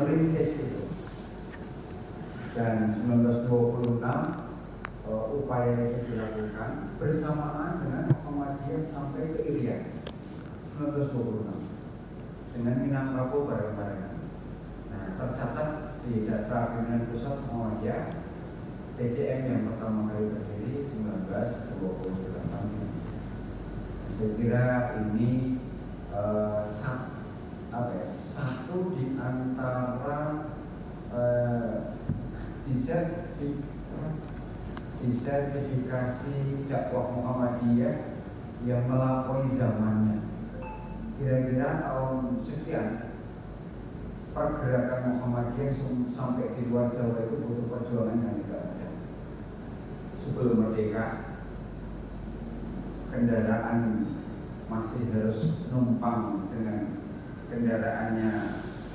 merintis itu. Dan 1926 upaya itu dilakukan bersamaan dengan Muhammadiyah sampai ke Irian 1926 dengan Minangkabau bareng-barengan. Nah, tercatat di data pimpinan pusat Muhammadiyah PCM yang pertama kali berdiri 1928. Saya kira ini satu di antara disertifikasi dakwah Muhammadiyah yang melampaui zamannya. Kira-kira tahun sekian pergerakan Muhammadiyah sampai di luar Jawa itu butuh perjuangan yang tidak mudah. Sebelum merdeka, kendaraan masih harus numpang dengan kendaraannya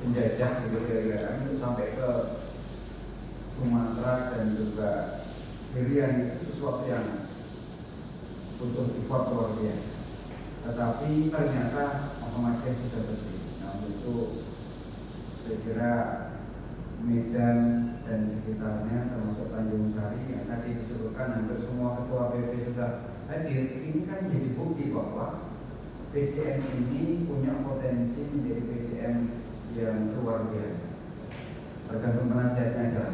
penjajah gitu kira-kira itu sampai ke Sumatera dan juga Irian itu sesuatu yang butuh effort luar biasa. Tetapi ternyata Muhammadiyah sudah berdiri. Nah, itu saya kira Medan dan sekitarnya termasuk Tanjung Sari yang tadi disebutkan hampir semua ketua PP sudah hadir. Ini kan jadi bukti bahwa PCM ini punya potensi menjadi PCM yang luar biasa. Tergantung penasihatnya aja.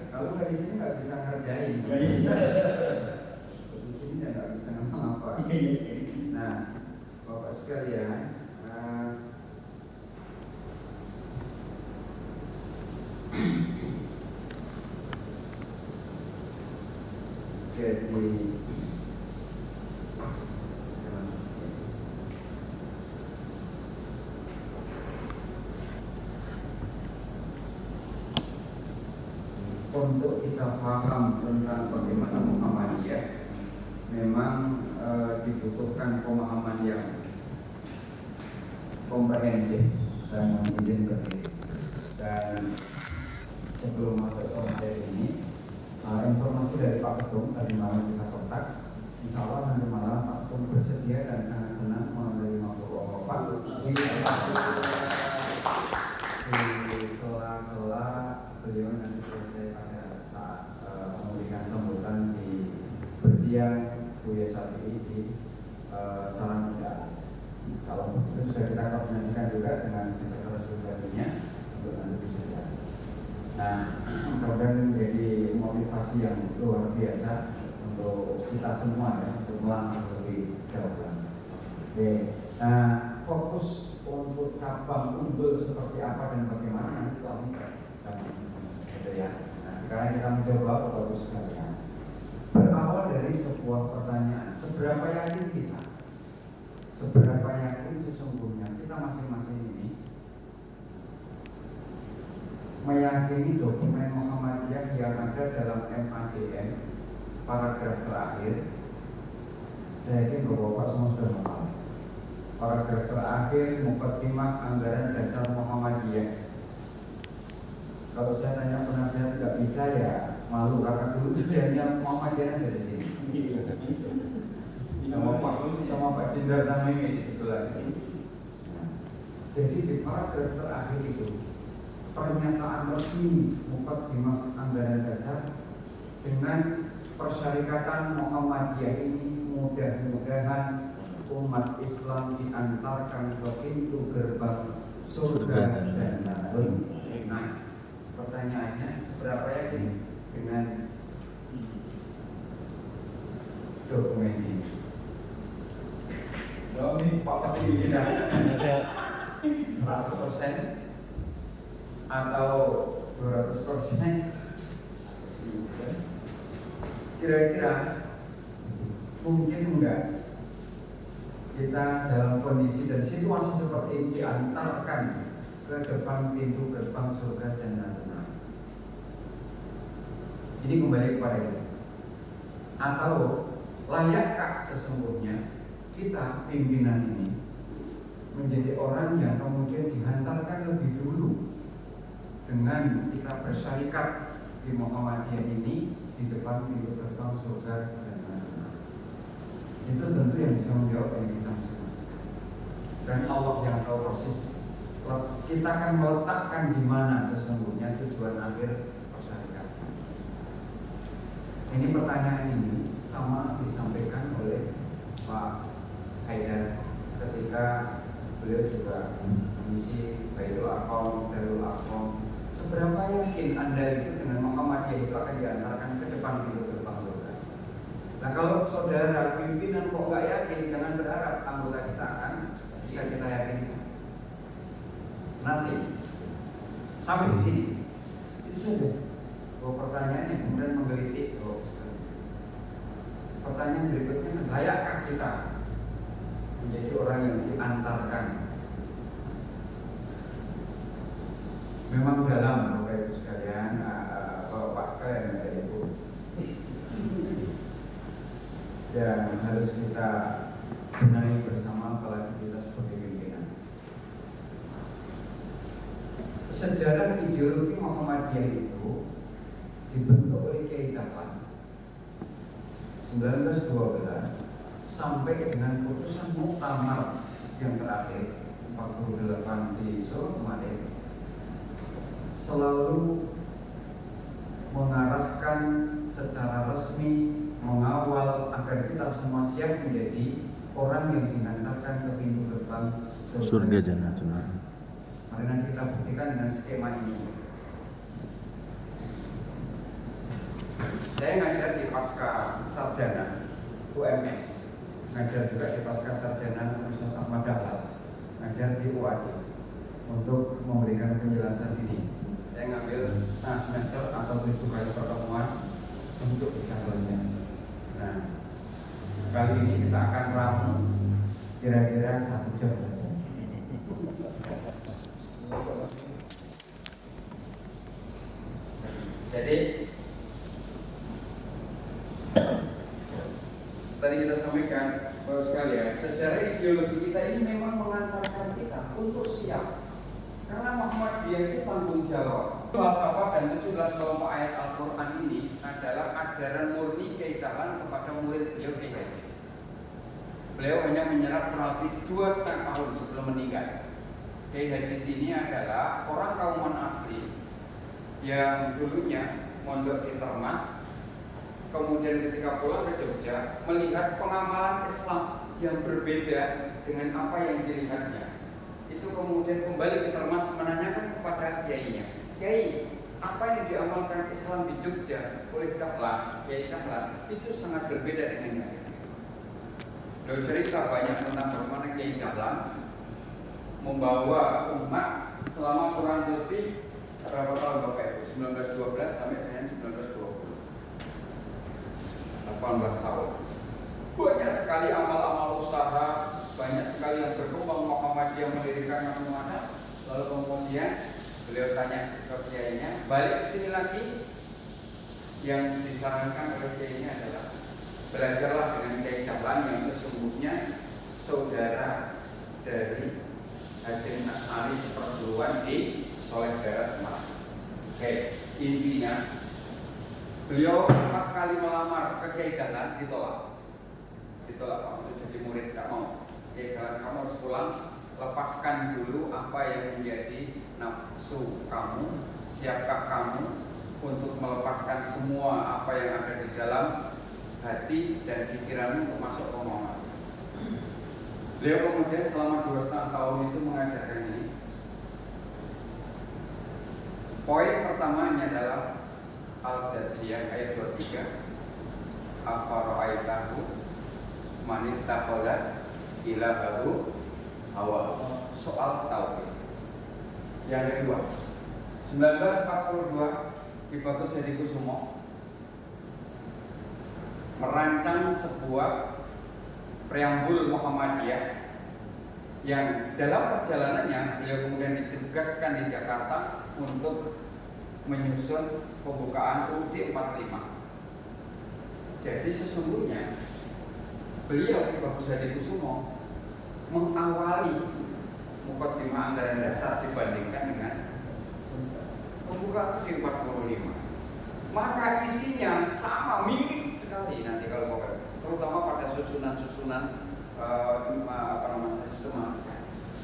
Kalau nggak di sini nggak bisa ngerjain. Di sini nggak bisa ngomong apa. Nah, Bapak sekalian, jadi untuk kita paham tentang bagaimana Muhammadiyah, memang dibutuhkan pemahaman yang komprehensif dan izin berdiri. Dan sebelum masuk ke materi ini, informasi dari Pak Ketum tadi malam kita kontak. Insya Allah nanti malam Pak Ketum bersedia dan sangat senang menerima Bapak di sela-sela beliau nanti selesai pada saat memberikan sambutan di Berdiang Buya Syafi'i di Salam Muda. Salam itu sudah kita koordinasikan juga dengan sekretaris pribadinya untuk nanti bersedia. Nah, mudah-mudahan menjadi motivasi yang luar biasa untuk kita semua ya, untuk melangkah lebih jauh. Oke, nah fokus untuk cabang unggul seperti apa dan bagaimana nanti setelah ini gitu ya. Nah, sekarang kita mencoba Bapak-Ibu sekalian berawal dari sebuah pertanyaan, seberapa yakin kita? Seberapa yakin sesungguhnya kita masing-masing ini meyakini dokumen Muhammadiyah yang ada dalam MADN paragraf terakhir? Saya yakin Bapak-Bapak semua sudah hafal. Paragraf terakhir Muqaddimah Anggaran Dasar Muhammadiyah. Kalau saya tanya penasihat nggak bisa ya malu, karena dulu kerjanya Muhammadiyah ada di sini. Sama Pak Jenderal Tamimi di sebelah ini. Jadi di paragraf terakhir itu pernyataan resmi Muqaddimah Anggaran Dasar dengan persyarikatan Muhammadiyah ini mudah-mudahan umat Islam diantarkan ke pintu gerbang surga Jannah. Nah, pertanyaannya seberapa yakin dengan dokumen ini? Ini Pak Menteri tidak 100% atau 200%? Kira-kira mungkin enggak kita dalam kondisi dan situasi seperti ini diantarkan ke depan pintu gerbang surga Jannah? Ini kembali kepada kita. Atau layakkah sesungguhnya kita pimpinan ini menjadi orang yang kemudian dihantarkan lebih dulu dengan kita bersyarikat di Muhammadiyah ini di depan pintu gerbang surga Jannah? Itu tentu yang bisa menjawab yang kita masing-masing. Dan Allah tahu persis kita akan meletakkan di mana sesungguhnya tujuan akhir persyarikatan. Ini pertanyaan ini sama disampaikan oleh Pak Haidar ketika beliau juga mengisi Baitul Aqom, Darul Aqom. Seberapa yakin Anda itu dengan Muhammadiyah itu akan diantarkan ke depan pintu gerbang surga? Nah, kalau saudara pimpinan kok nggak yakin, jangan berharap anggota kita akan bisa kita yakinkan. Nanti sampai di sini itu saja. Pertanyaan yang kemudian menggelitik. Pertanyaan berikutnya, layakkah kita menjadi orang yang diantarkan? Memang dalam Bapak Ibu sekalian, Bapak sekalian dari Ibu, yang harus kita benahi bersama apalagi kita sebagai pimpinan. Sejarah ideologi Muhammadiyah itu dibentuk oleh Kiai Dahlan 1912 sampai dengan putusan muktamar yang terakhir 48 di Solo kemarin, selalu mengarahkan secara resmi, mengawal agar kita semua siap menjadi orang yang dihantarkan ke pintu gerbang surga jannah. Mari nanti kita buktikan dengan skema ini. Saya ngajar di pasca sarjana UMS, ngajar juga di pasca sarjana Universitas Ahmad Dahlan, ngajar di UAD untuk memberikan penjelasan ini. Saya ngambil semester atau 7 kali pertemuan untuk bisa selesai. Nah, kali ini kita akan ramu kira-kira 1 jam saja. Jadi tadi kita sampaikan bahwa sekalian, secara ideologi kita ini memang mengantarkan kita untuk siap. Karena Muhammadiyah itu tanggung jawab. Falsafah dan 17 kelompok ayat Al-Quran ini adalah ajaran murni Kiai Dahlan kepada murid beliau Kiai Haji. Beliau hanya menyerap kurang lebih 2,5 tahun sebelum meninggal. Kiai Haji ini adalah orang Kauman asli yang dulunya mondok di Termas, kemudian ketika pulang ke Jogja melihat pengamalan Islam yang berbeda dengan apa yang dilihatnya. Itu kemudian kembali ke Termas menanyakan kepada kiainya, Kiai, apa yang diamalkan Islam di Jogja oleh Dahlan, Kiai Dahlan, itu sangat berbeda dengan yang lain. Beliau cerita banyak tentang bagaimana Kiai Dahlan membawa umat selama kurang lebih berapa tahun Bapak Ibu? 1912 sampai dengan 1920, 18 tahun. Banyak sekali amal-amal usaha, banyak sekali yang berkembang. Muhammadiyah mendirikan mana. Lalu kemudian beliau tanya ke kiainya, balik ke sini lagi. Yang disarankan oleh kiainya adalah belajarlah dengan Kiai Dahlan yang sesungguhnya saudara dari Hasyim As'ari seperguruan di Soleh Darat Semarang. Oke, intinya beliau 4 kali melamar ke Kiai Dahlan, ditolak. Pak, untuk jadi murid gak mau. Kiai Dahlan, kamu harus pulang, lepaskan dulu apa yang menjadi nafsu kamu. Siapkah kamu untuk melepaskan semua apa yang ada di dalam hati dan pikiranmu untuk masuk ke Muhammad? Beliau kemudian selama 2,5 tahun itu mengajarkan ini. Poin pertamanya adalah Al-Jatsiyah ayat 23. Afara'aitahu manittakhadha ilahahu hawa. Soal tauhid. Yang kedua, 1942 di Batu Sedikusumo merancang sebuah preambul Muhammadiyah yang dalam perjalanannya beliau kemudian ditugaskan di Jakarta untuk menyusun pembukaan UUD 45. Jadi sesungguhnya beliau di Batu Sedikusumo mengawali mukadimah anggaran dasar dibandingkan dengan pembukaan UUD 45. Maka isinya sama, mirip sekali nanti kalau Bapak, terutama pada susunan-susunan sistematika.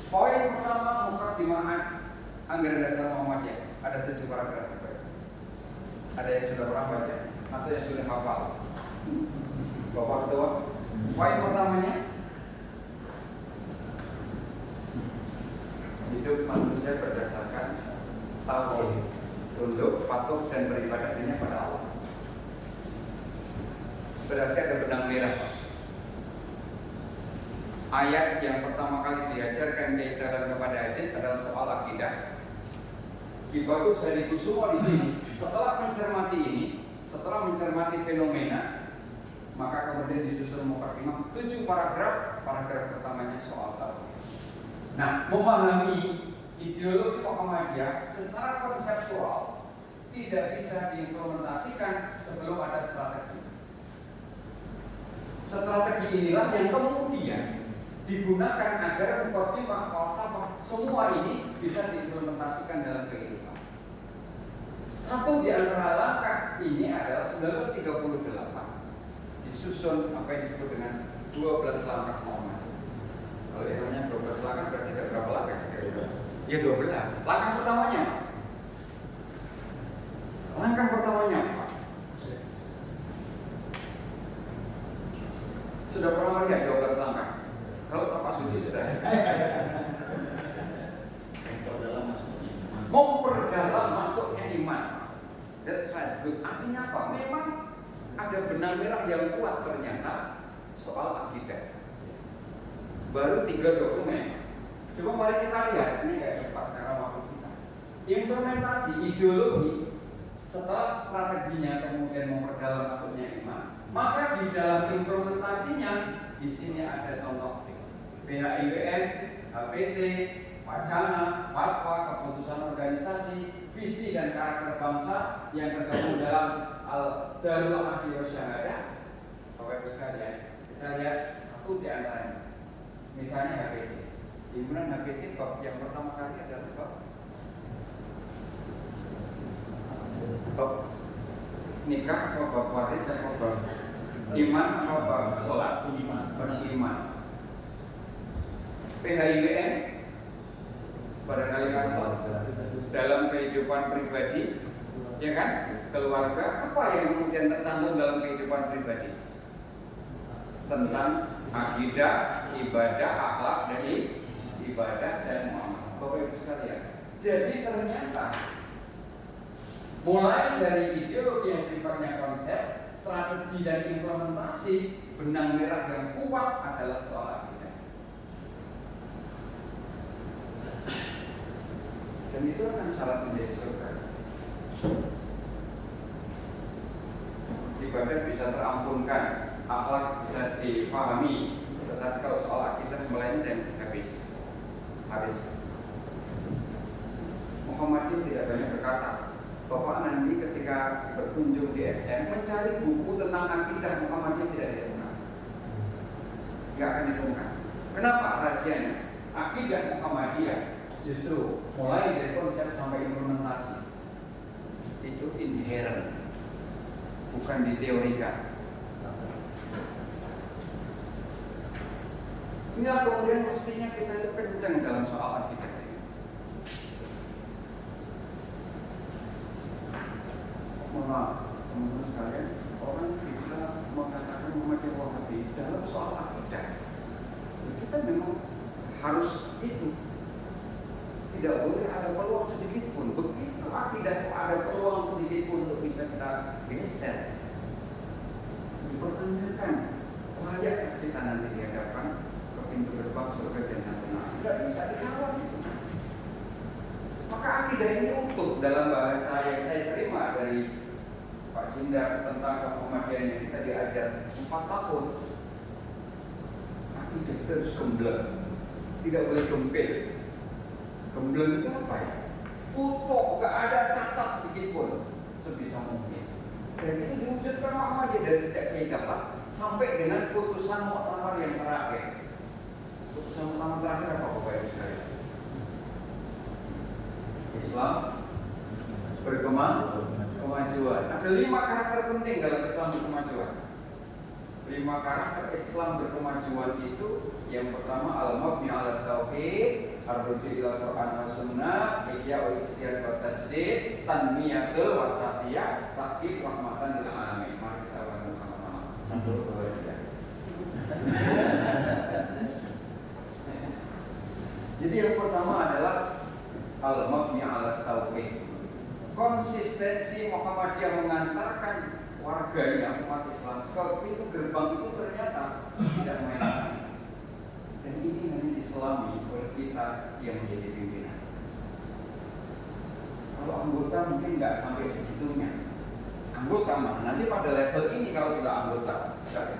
Poin pertama, Muqaddimah Anggaran Dasar Muhammadiyah. Ada 7 paragraf. Ada yang sudah pernah baca atau yang sudah hafal? Bapak Ketua. Poin pertamanya, hidup manusia berdasarkan tauhid, tunduk, patuh dan beribadah hanya pada Allah. Berarti ada benang merah, Pak. Ayat yang pertama kali diajarkan keidaran kepada Ajit adalah soal akidah. Ki Bagus Hadi Kusumo di sini setelah mencermati ini, setelah mencermati fenomena, maka kemudian disusun Muqaddimah 7 paragraf. Paragraf pertamanya soal tauhid. Nah, memahami ideologi Muhammadiyah secara konseptual tidak bisa diimplementasikan sebelum ada strategi. Strategi inilah yang kemudian digunakan agar Muqaddimah, falsafah, semua ini bisa diimplementasikan dalam kehidupan. Satu di antara langkah ini adalah 1938 disusun apa yang disebut dengan 12 langkah Muhammadiyah. Kalau yang namanya 12 langkah berarti ada berapa langkah? Ya 12. Langkah pertamanya, langkah pertamanya apa? Sudah pernah melihat 12 langkah? Kalau Bapak Suci sudah. Memperdalam masuknya iman. That's right, good. Artinya apa? Memang ada benang merah yang kuat ternyata soal akidah. Baru 3 dokumen. Coba mari kita lihat, ini kayak cepat karena waktu kita. Implementasi ideologi setelah strateginya kemudian memperdalam masuknya iman, maka di dalam implementasinya di sini ada contoh PHIWN, HPT, wacana, fatwa, keputusan organisasi, visi dan karakter bangsa yang tergabung dalam Al-Darul Ahdi wa Syahadah. Bapak Ibu sekalian, kita lihat satu di antaranya. Misalnya HPT. Dimana HPT bab yang pertama kali adalah bab nikah atau bab waris atau bab iman atau bab sholat? Iman. PHIWN barangkali kasih dalam kehidupan pribadi, ya kan? Keluarga, apa yang kemudian tercantum dalam kehidupan pribadi? Tentang akidah, ibadah, akhlak dari ibadah dan muamalah. Bapak Ibu sekalian, jadi ternyata mulai dari ideologi yang sifatnya konsep, strategi dan implementasi, benang merah yang kuat adalah soal akidah. Dan itu akan syarat menjadi surga. Ibadah bisa terampunkan, akhlak bisa dipahami, tetapi kalau soal akidah melenceng, habis. Muhammadiyah tidak banyak berkata. Bapak nanti ketika berkunjung di SM mencari buku tentang akidah Muhammadiyah tidak ditemukan. Tidak akan ditemukan. Kenapa rahasianya? Akidah Muhammadiyah justru mulai dari konsep sampai implementasi itu inherent, bukan diteorikan. Inilah kemudian mestinya kita itu kencang dalam soal akidah ini. Maaf, teman-teman sekalian, orang bisa mengatakan Muhammadiyah Wahabi dalam soal akidah. Kita memang harus itu. Tidak boleh ada peluang sedikit pun. Begitu akidah ada peluang sedikit pun untuk bisa kita geser, dipertanyakan, layak kita nanti dihadapkan ke pintu gerbang surga jannah. Tidak bisa dikawal itu. Maka akidah ini utuh dalam bahasa yang saya terima dari Pak Jindar tentang Muhammadiyah yang kita diajar 4 tahun. Akidah kita harus gembleng, tidak boleh gempil. Gembleng itu apa ya? Utuh, gak ada cacat sedikit pun sebisa mungkin. Dan itu diwujudkan Muhammadiyah dari sejak kehidupan sampai dengan putusan muktamar yang terakhir. Putusan muktamar terakhir apa Bapak Ibu sekalian? Islam berkemajuan. Ada 5 karakter penting dalam Islam berkemajuan. 5 karakter Islam berkemajuan itu Yang pertama al-mabni 'ala tauhid, ar-ruju' ila Qur'an wa sunnah, ihya'ul istiyad wa tajdid, tanmiyatul wasatiyah, tahqiq rahmatan lil alamin. Mari kita bangun sama-sama. 1 2 3. Jadi yang pertama adalah al-mabni 'ala tauhid. Konsistensi Muhammadiyah mengantarkan warganya umat Islam ke pintu gerbang itu ternyata tidak main-main. Dan ini hanya diselami oleh kita yang menjadi pimpinan. Kalau anggota mungkin nggak sampai segitunya. Anggota mah nanti pada level ini kalau sudah anggota sekali.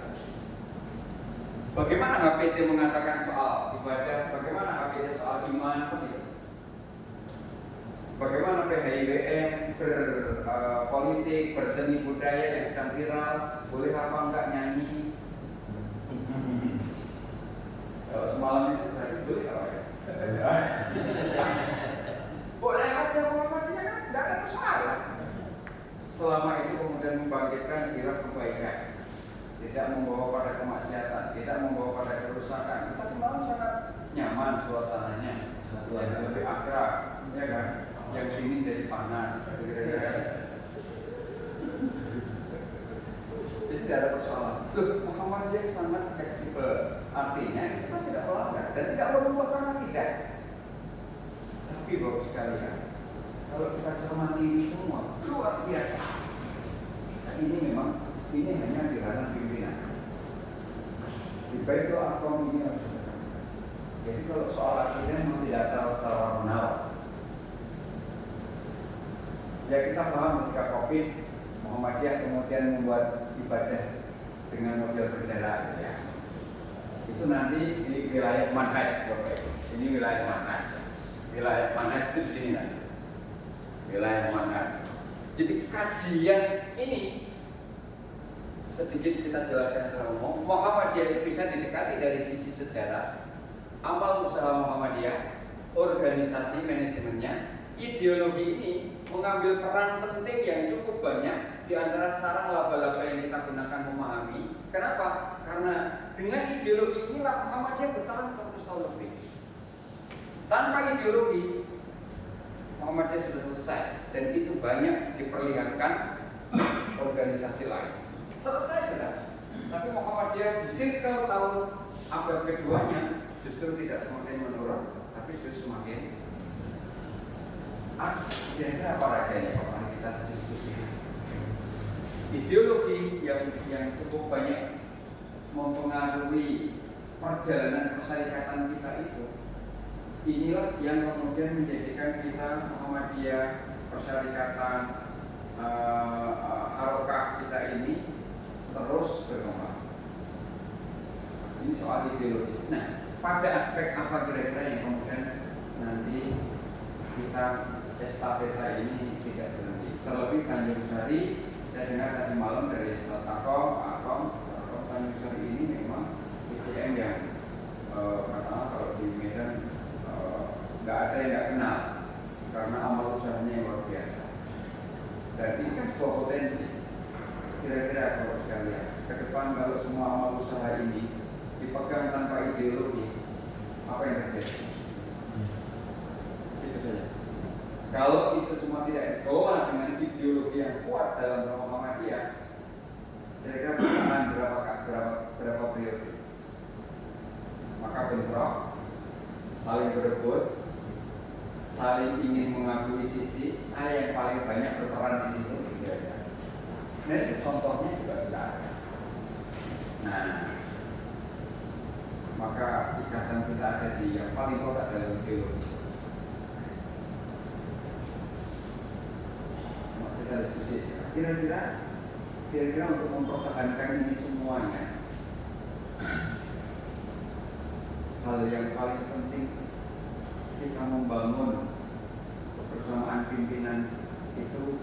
Bagaimana HPT mengatakan soal ibadah? Bagaimana HPT soal iman? Bagaimana PHIWM berpolitik, berseni budaya yang sedang viral? Boleh apa enggak nyanyi? Kalau semalam itu berarti boleh apa ya? Boleh aja, Muhammadiyah kan tidak ada masalah. Selama itu kemudian membangkitkan kira kebaikan, tidak membawa pada kemaksiatan, tidak membawa pada kerusakan. Tadi malam sangat nyaman suasananya, yang lebih akrab, ya kan? Yang dingin jadi panas, kira-kira. Jadi tidak ada persoalan. Loh, Muhammadiyah sangat fleksibel. Artinya kita tidak melanggar dan tidak melupakan akidah. Tapi Bapak sekalian, kalau kita cermati ini semua luar biasa. Dan ini memang hanya di ranah pimpinan. Di Baitul Aqam ini harus ditekan. Jadi kalau soal akidah memang tidak tahu menawar. Ya kita paham ketika COVID, Muhammadiyah kemudian membuat ibadah dengan model berjarak. Ya. Itu nanti di wilayah manhaj, Bapak Ibu. Ini wilayah manhaj. Wilayah manhaj itu di sini nanti. Wilayah manhaj. Jadi kajian ini sedikit kita jelaskan secara umum. Muhammadiyah itu bisa didekati dari sisi sejarah, amal usaha Muhammadiyah, organisasi manajemennya, ideologi ini mengambil peran penting yang cukup banyak di antara sarang laba-laba yang kita gunakan memahami. Kenapa? Karena dengan ideologi inilah Muhammadiyah bertahan 100 tahun lebih. Tanpa ideologi, Muhammadiyah sudah selesai dan itu banyak diperlihatkan organisasi lain. Selesai sudah. Tapi Muhammadiyah di sirkel tahun abad keduanya justru tidak semakin menurun, tapi justru semakin kira-kira apa rasanya kalau kita diskusi? Ideologi yang cukup banyak mempengaruhi perjalanan persyarikatan kita itu, inilah yang kemudian menjadikan kita Muhammadiyah, persyarikatan, harokah kita ini terus berkembang. Ini soal ideologis. Nah, pada aspek apa kira-kira yang kemudian nanti kita estafeta ini tidak berhenti. Terlebih Tanjung Sari, saya dengar tadi malam dari Ustaz Akom Tanjung Sari ini memang PCM yang katakanlah kalau di Medan nggak ada yang nggak kenal karena amal usahanya yang luar biasa. Dan ini kan sebuah potensi. Kira-kira kalau sekalian, ke depan kalau semua amal usaha ini dipegang tanpa ideologi, apa yang terjadi? Itu saja. Kalau itu semua tidak dikelola dengan ideologi yang kuat dalam Muhammadiyah, kira-kira bertahan berapa periode? Maka bentrok, saling berebut, saling ingin mengakui sisi, saya yang paling banyak berperan di situ, kira-kira. Dan itu contohnya juga sudah ada. Nah, maka ikatan kita ada di yang paling kotak dalam ideologi. Kita diskusi kira-kira untuk mempertahankan ini semuanya, hal yang paling penting kita membangun kebersamaan pimpinan itu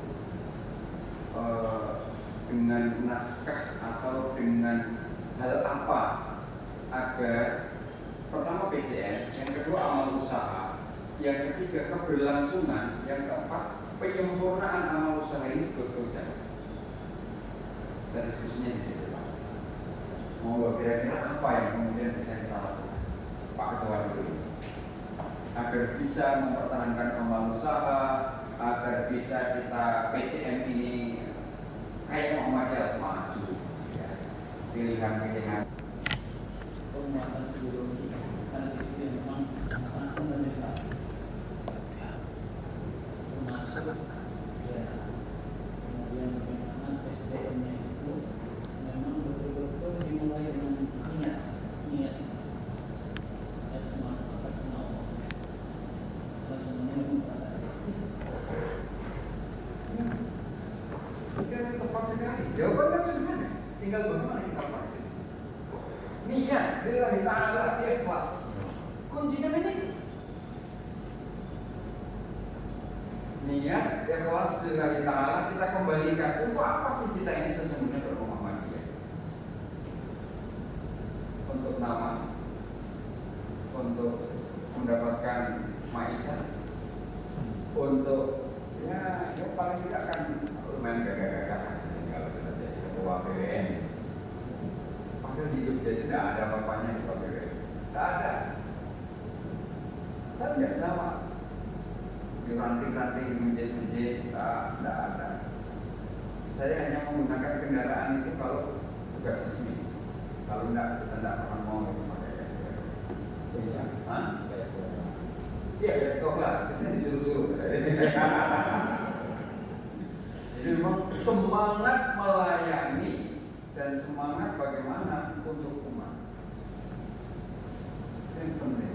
dengan naskah atau dengan hal apa agar pertama PJN, yang kedua amal usaha, yang ketiga keberlangsungan, yang keempat penyempurnaan amal usaha ini betul jalan. Dan diskusinya di situ Pak. Mau kira-kira apa yang kemudian bisa kita lakukan? Pak Ketua dulu, agar bisa mempertahankan kembang usaha, agar bisa kita PCM ini kayak Muhammadiyah maju, ya. Pilihan-pilihan. Penguatan ideologi karena di situ memang sangat fundamental, termasuk ya kemudian bagaimana SDM-nya itu memang betul-betul dimulai dengan niat dan semangat karena Allah dan semuanya memperhatikan. Sudah tepat sekali. Jawabannya sederhana. Tinggal bagaimana kita praksis. Niat lillahi ta'ala, ikhlas. Kuncinya kan itu. Niat ikhlas lillahi ta'ala, kita kembalikan. Untuk apa sih kita ini sesungguhnya bermuhammadiyah? Untuk nama, untuk mendapatkan maisha, untuk ya paling tidak kan lumayan gagah-gagahan kalau kita jadi ketua PWN. Padahal di Jogja tidak ada apa-apanya di PWN. Tidak ada. Saya tidak sama. Di ranting-ranting di masjid-masjid tidak ada. Saya hanya menggunakan kendaraan itu kalau tugas resmi. Kalau tidak, kita tidak pernah mau pakai bisa. Hah? Iya, ya ketua kelas. Kita disuruh-suruh. Jadi memang semangat melayani dan semangat bagaimana untuk umat. Itu yang penting.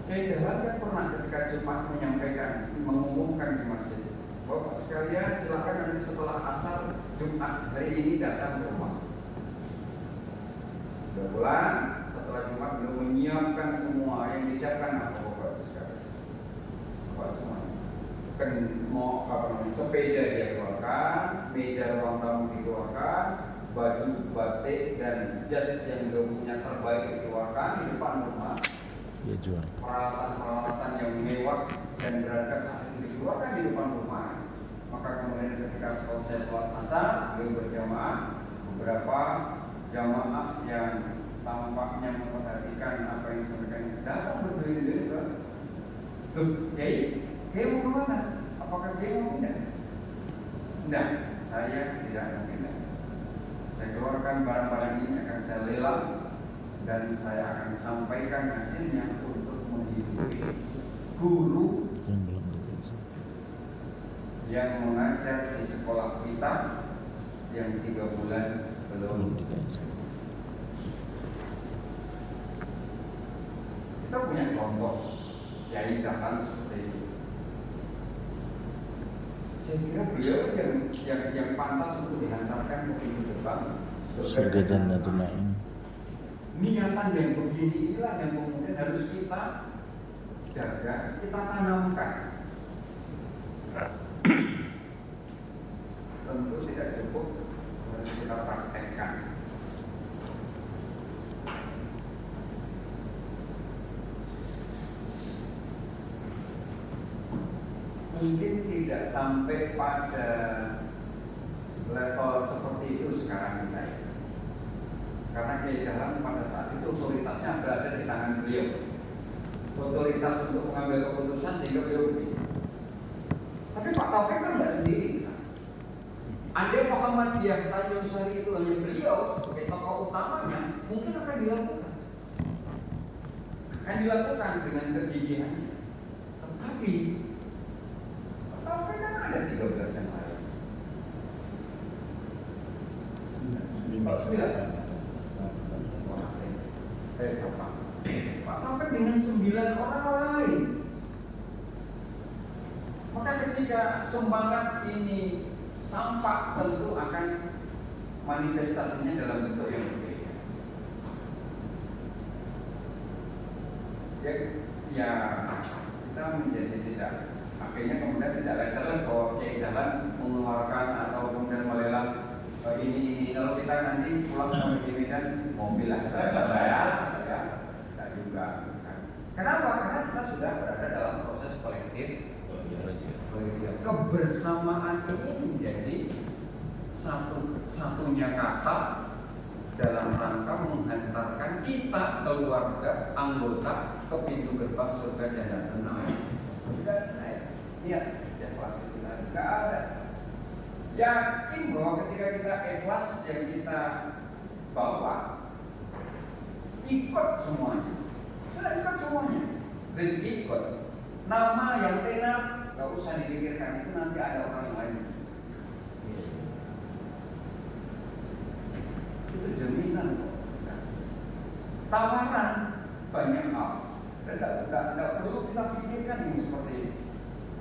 Kiai Dahlan kan pernah ketika Jumat menyampaikan, mengumumkan di masjid, Bapak sekalian silakan nanti setelah asar Jumat hari ini datang ke rumah. Kebetulan setelah Jumat beliau menyiapkan semua yang disiapkan apa Bapak sekalian. Bapak semuanya. Kan mau sepeda dia keluarkan, meja ruang tamu dikeluarkan, baju batik dan jas yang beliau punya terbaik dikeluarkan di depan rumah. Ya jual. Peralatan-peralatan yang mewah dan berharga saat itu dikeluarkan di depan rumah. Maka kemudian ketika selesai sholat asar, beliau berjamaah, beberapa jamaah yang tampaknya memperhatikan apa yang disampaikan datang berdiri-diri ke Kiai mau kemana? Apakah Kiai mau pindah? Tidak, saya tidak mau pindah. Saya keluarkan barang-barang ini akan saya lelang dan saya akan sampaikan hasilnya untuk menghidupi guru yang mengajar di sekolah kita yang 3 bulan belum digaji. Kita punya contoh Kiai Dahlan seperti itu. Saya kira beliau yang pantas untuk dihantarkan ke pintu gerbang surga Jannatul Na'im. Niatan yang begini inilah yang kemudian harus kita jaga, kita tanamkan. Tentu tidak cukup, harus kita praktekkan. Mungkin tidak sampai pada level seperti itu sekarang kita ini. Karena Kiai Dahlan pada saat itu otoritasnya berada di tangan beliau. Otoritas untuk mengambil keputusan sehingga beliau begini. Tapi Pak Taufik kan tidak sendiri sekarang. Andai Muhammadiyah Tanjung Sari itu hanya beliau sebagai tokoh utamanya, mungkin akan dilakukan. Akan dilakukan dengan kegigihannya. Tetapi Pak Taufik kan ada 13 yang lain. 9. Pak Taufik dengan 9 orang lain. Maka ketika semangat ini tampak, tentu akan manifestasinya dalam bentuk yang berbeda. Ya kita menjadi tidak, akhirnya kemudian tidak literal bahwa Kiai Dahlan mengeluarkan atau kemudian melelang ini. Kalau kita nanti pulang sampai di Medan, mobil lah ya, tidak juga. Kenapa? Karena kita sudah berada dalam proses kolektif. Kebersamaan ini menjadi satunya kata dalam rangka menghantarkan kita keluarga anggota ke pintu gerbang surga Jannatul Na'im. Tidak ada ya. Lihat ikhlas itu nggak ada. Yakin bahwa ketika kita ikhlas yang kita bawa ikut semuanya. Sudah ikut semuanya. Rezeki ikut. Nama yang tenar nggak usah dipikirkan, itu nanti ada orang yang lain. Itu jaminan. Tawaran banyak hal. Dan tidak perlu kita pikirkan yang seperti ini.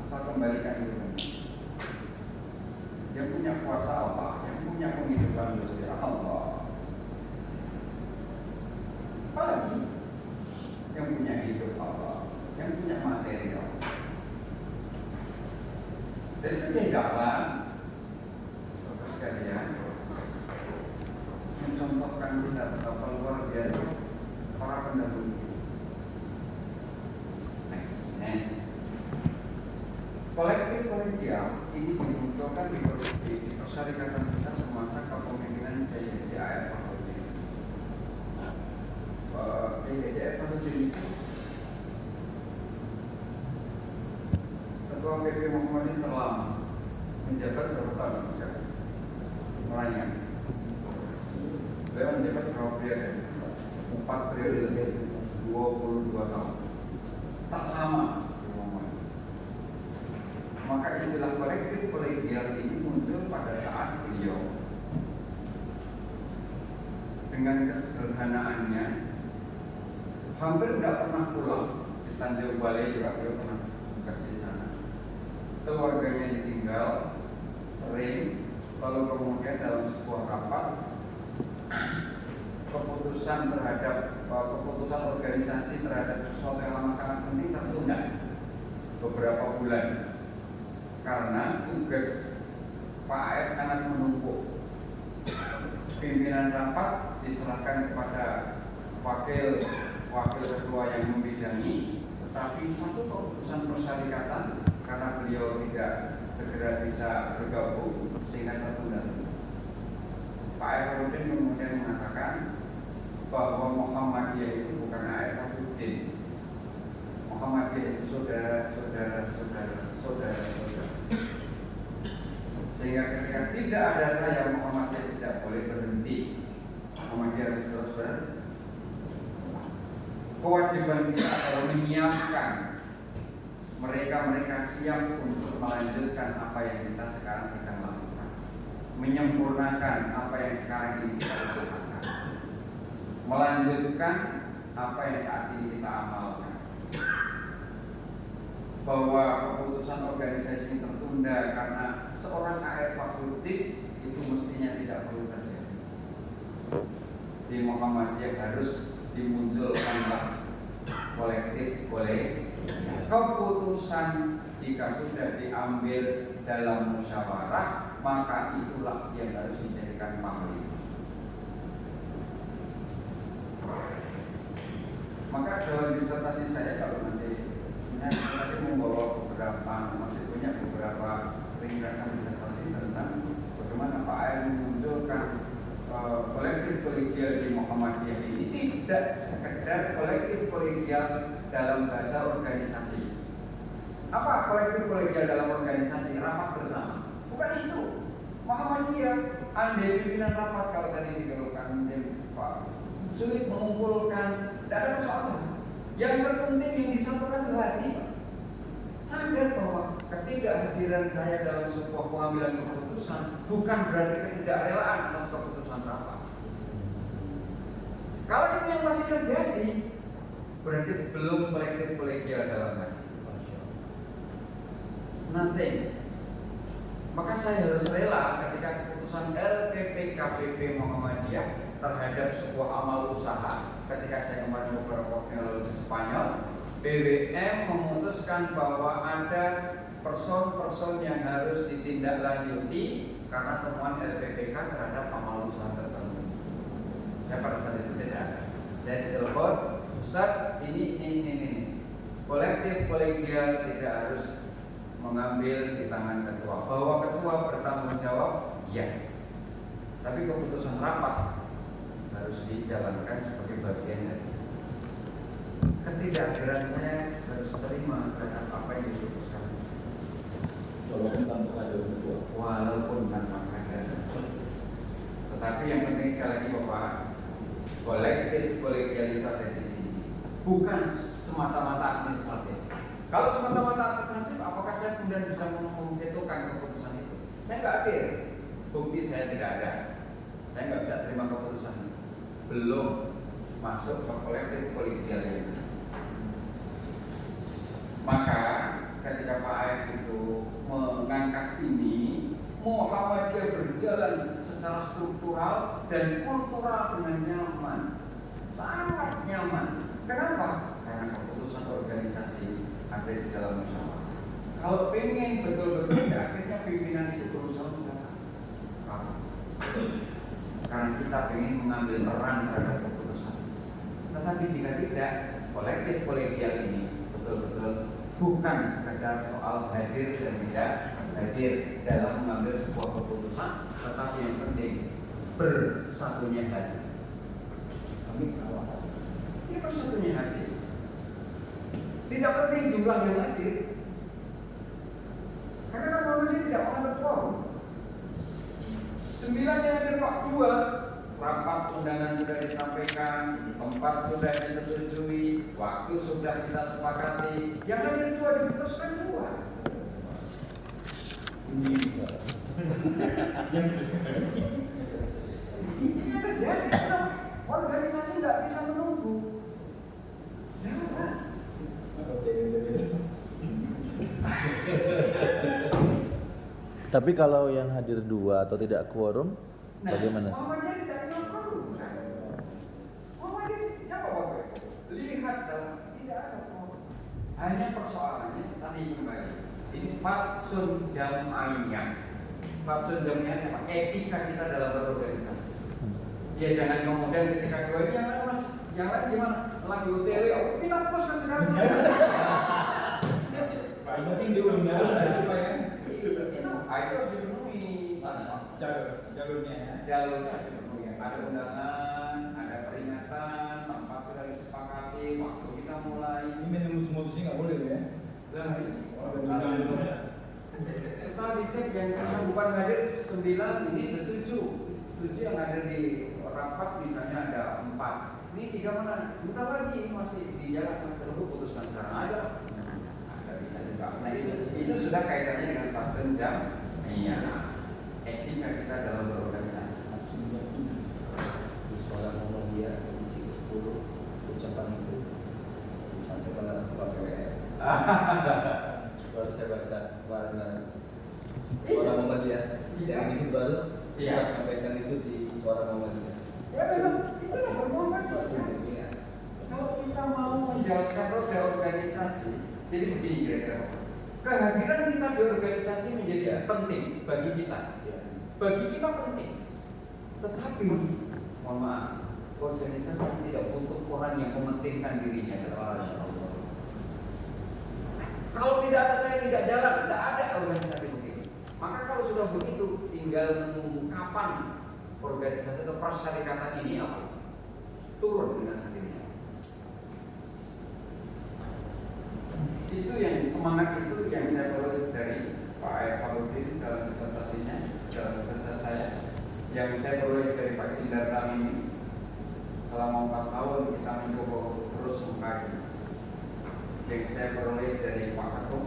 Asal kembalikan diri. Yang punya kuasa Allah, yang punya penghidupan Gusti Allah. Apalagi yang punya hidup Allah, yang punya material. Dan itu tidaklah Bapak sekalian mencontohkan kita betapa luar biasa para pendahulu. Next. Kolektif kolegial ini dimunculkan di persyarikatan kita semasa kepemimpinan Kiai Haji A.F. Fakhrudin. Kiai Haji A.F. Fakhrudin Ketua PP Muhammadiyah terlama, menjabat berapa tahun sekarang? Melayang. Beliau menjabat berapa periode? 4 periode lebih, 22 tahun. Tak lama. Maka istilah kolektif kolegial ini muncul pada saat beliau dengan kesederhanaannya hampir tidak pernah pulang. Di Tanjung Balai juga beliau pernah tugas di sana. Keluarganya ditinggal sering, lalu kemudian dalam sebuah rapat keputusan organisasi terhadap sesuatu yang amat sangat penting tertunda beberapa bulan. Karena tugas Pak AF sangat menumpuk. Pimpinan rapat diserahkan kepada wakil ketua yang membidangi, tetapi satu keputusan persyarikatan karena beliau tidak segera bisa bergabung sehingga tertunda. Pak AF Fakhrudin kemudian mengatakan bahwa Muhammadiyah itu bukan AF Fakhrudin. Muhammadiyah itu saudara. Sehingga ketika tidak ada saya, Muhammadiyah tidak boleh berhenti. Muhammadiyah harus terus berhenti. Kewajiban kita adalah menyiapkan mereka siap untuk melanjutkan apa yang kita sekarang sedang lakukan, menyempurnakan apa yang sekarang ini kita lakukan, melanjutkan apa yang saat ini kita amalkan. Bahwa keputusan organisasi tertunda karena seorang A.F. Fakhrudin itu mestinya tidak perlu terjadi. Di Muhammadiyah harus dimunculkanlah kolektif keputusan jika sudah diambil dalam musyawarah, maka itulah yang harus dijadikan panglima. Maka dalam disertasi saya, kalau nanti saya membawa masih punya beberapa ringkasan disertasi tentang bagaimana Pak AF memunculkan kolektif kolegial di Muhammadiyah ini tidak sekedar kolektif kolegial dalam bahasa organisasi. Apa kolektif kolegial dalam organisasi? Rapat bersama. Bukan itu. Muhammadiyah, andai pimpinan rapat kalau tadi dikeluhkan Pak sulit mengumpulkan, tidak ada persoalan. Yang terpenting yang disatukan itu hati, Pak. Sadar bahwa ketidakhadiran saya dalam sebuah pengambilan keputusan bukan berarti ketidakrelaan atas keputusan rapat. Kalau itu yang masih terjadi, berarti belum kolektif kolegial dalam hati. Nothing. Maka saya harus rela ketika keputusan LPP KPP Muhammadiyah terhadap sebuah amal usaha. Ketika saya kemarin beberapa waktu yang lalu di Spanyol, BWM memutuskan bahwa ada person-person yang harus ditindaklanjuti karena temuan LPPK terhadap amal usaha tertentu. Saya pada saat itu tidak ada. Saya ditelepon, Ustaz, ini. Kolektif kolegial tidak harus mengambil di tangan ketua. Bahwa ketua bertanggung jawab, ya. Tapi keputusan rapat harus dijalankan sebagai bagian dari ketidakhadiran saya harus terima terhadap apa yang diputuskan. Walaupun tanpa ada ketua. Walaupun tanpa kehadiran. Tetapi yang penting sekali lagi Bapak, kolegial itu ada di sini. Bukan semata-mata administratif. Kalau semata-mata administratif, apakah saya kemudian bisa memvetokan keputusan itu? Saya nggak hadir. Bukti saya tidak ada. Saya nggak bisa terima keputusan itu. Belum masuk ke kolegial itu. Maka ketika Pak Aep itu mengangkat ini, Muhammadiyah berjalan secara struktural dan kultural dengan nyaman, sangat nyaman. Kenapa? Karena keputusan organisasi ada di dalam musyawarah. Kalau pengen betul-betul, akhirnya pimpinan itu berusaha mendatang. Karena kita pengen mengambil peran terhadap keputusan. Tetapi jika tidak, kolegial ini betul-betul bukan sekedar soal hadir dan tidak hadir dalam mengambil sebuah keputusan, tetapi yang penting bersatunya hati. Ini bersatunya hati. Tidak penting jumlah yang hadir, karena kan Muhammadiyah tidak mengambil quorum. 9 yang hadir kok 2. Rapat undangan sudah disampaikan, tempat sudah disetujui, waktu sudah kita sepakati. Yang hadir 2 diputuskan 2. Ini yang terjadi. Organisasi nggak bisa menunggu. Jangan. Tapi kalau yang hadir 2 atau tidak quorum, bagaimana? Muhammadiyah tidak kenal quorum. Muhammadiyah coba Bapak lihat dalam tidak ada quorum. Hanya persoalannya tadi kembali. Ini fatsun jam'iyah. Fatsun jam'iyah apa? Etika kita dalam berorganisasi. Ya jangan kemudian ketika 2 ini yang lain mas, yang lain gimana? Lagi UTW, kita putuskan sekarang. Paling penting diundang supaya Itu harus dipenuhi. jalurnya ya. Jalurnya harus dipenuhi. Ada undangan, ada peringatan, tempat sudah disepakati, waktu kita mulai. Ini menunggu semua itu sih nggak boleh ya. Lah ini. Ini Setelah dicek yang bukan hadir 9, ini ke 7 yang ada di rapat misalnya ada 4. Ini 3 mana? Bentar lagi ini masih di jalan, terlalu putuskan sekarang aja. Ada bisa juga. Nah itu sudah kaitannya dengan fatsun jam'iyah. Etika kita dalam berorganisasi. Di suara Muhammadiyah edisi ke-10 ucapan itu disampaikan oleh Ketua PWR. Baru saya baca kemarin suara Muhammadiyah edisi baru saya sampaikan itu di suara Muhammadiyah. Ya memang itu Muhammadiyah. Kalau kita mau menjalankan roda organisasi, jadi begini kira-kira. Kehadiran kita di organisasi menjadi penting bagi kita. Bagi kita penting. Tetapi, mohon maaf, organisasi tidak butuh orang yang mementingkan dirinya. Kalau tidak ada saya tidak jalan, tidak ada organisasi begitu. Maka kalau sudah begitu, tinggal menunggu kapan organisasi atau persyarikatan ini apa? Turun dengan sendirinya. Itu yang semangat itu yang saya peroleh dari Pak Aep Farudin dalam disertasinya, dalam disertasi saya, yang saya peroleh dari Pak Cindartam ini. Selama 4 tahun kita mencoba untuk terus mengkaji. Yang saya peroleh dari Pak Ketum,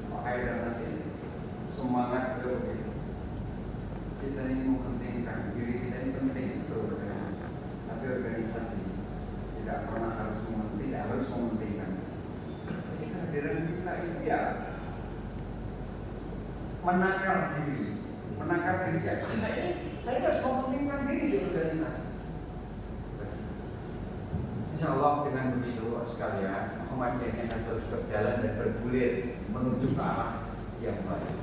Pak Haidar Nasir, semangat begitu. Kita ini mementingkan diri kita ini penting berorganisasi, tapi organisasi tidak pernah harus mementingkan. Kehadiran kita itu ya menakar diri ya. Saya harus mementingkan diri di organisasi. Insya Allah dengan begitu sekalian Muhammadiyah ini akan terus berjalan dan bergulir menuju ke arah yang baik,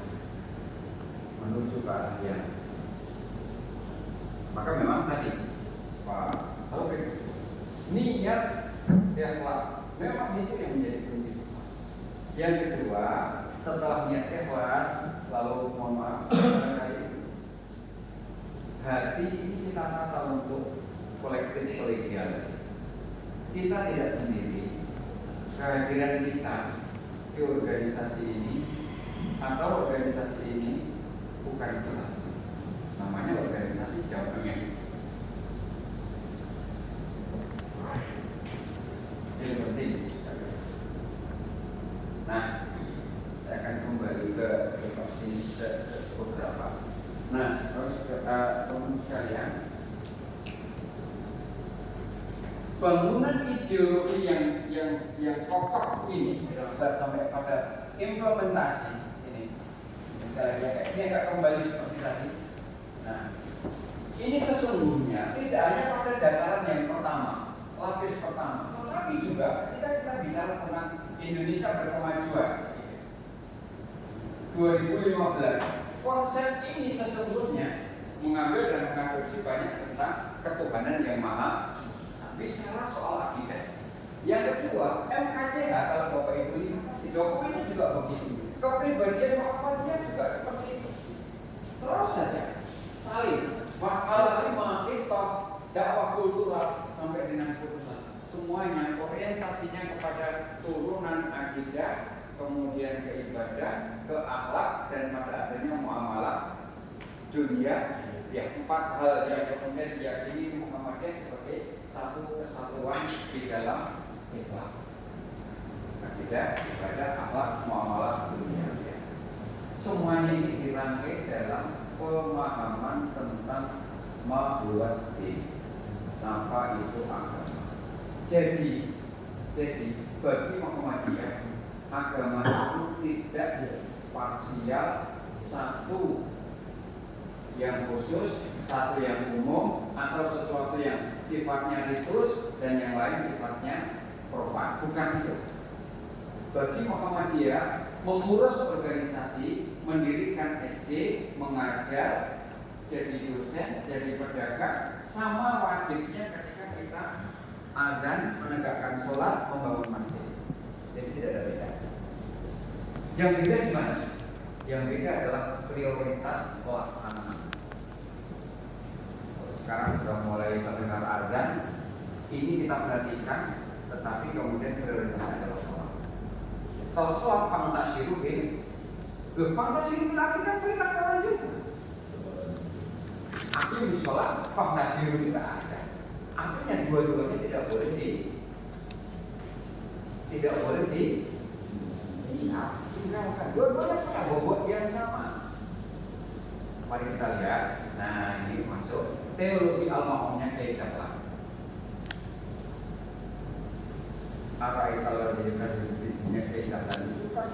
menuju ke arah yang. Maka memang tadi Pak Taufik niat ikhlas memang itu yang menjadi kunci. Yang kedua, setelah niat ikhlas, lalu mohon maaf hati ini kita tata untuk kolektif kolegial. Kita tidak sendiri. Kehadiran kita di organisasi ini atau organisasi ini bukan kita sendiri. Namanya organisasi jamaah. Ini penting. Nah, saya akan kembali ke sini beberapa. Nah, teman-teman sekalian, bangunan ideologi yang kokoh ini sampai pada implementasi ini sekali lagi ini agak kembali seperti tadi. Nah, ini sesungguhnya tidak hanya pada dataran yang pertama, lapis pertama, tetapi juga ketika kita bicara tentang Indonesia berkemajuan 2015, konsep ini sesungguhnya mengambil dan mengadopsi banyak tentang ketuhanan yang maha. Bicara soal akidah. Yang kedua, MKCH kalau Bapak Ibu lihat di dokumennya juga begitu. Kepribadian Muhammadiyah juga seperti itu. Terus saja saling masalah 5 fitoh dakwah kultural sampai dengan putusan. Semuanya orientasinya kepada turunan akidah, kemudian ke ibadah, ke akhlak, dan pada akhirnya muamalah dunia. Ya, 4 hal yang kemudian diyakini Muhammadiyah sebagai satu kesatuan di dalam Islam. Akidah, ibadah, akhlak, muamalah dunia. Semuanya ini dirangkai dalam pemahaman tentang mahuwati, apa itu agama. Jadi bagi Muhammadiyah, agama itu tidak parsial, satu yang khusus, satu yang umum, atau sesuatu yang sifatnya ritus dan yang lain sifatnya profan. Bukan itu. Bagi Muhammadiyah, mengurus organisasi, mendirikan SD, mengajar, jadi dosen, jadi pedagang, sama wajibnya ketika kita azan, menegakkan sholat, membangun masjid. Jadi tidak ada beda. Yang beda di mana? Yang beda adalah prioritas pelaksanaan. Sekarang sudah mulai terdengar azan, ini kita perhatikan, tetapi kemudian prioritasnya adalah sholat. Setelah sholat fantasiru ini, fantasiru berarti kan perintah wajib. Akhirnya sholat fantasiru tidak ada. Artinya dua-duanya tidak boleh tinggalkan. Dua-duanya punya bobot yang sama. Mari kita lihat. Nah, ini masuk teologi al-ma'umnya Kiai Dahlan. Apa itu kalau dilihat bukunya Kiai Dahlan itu kan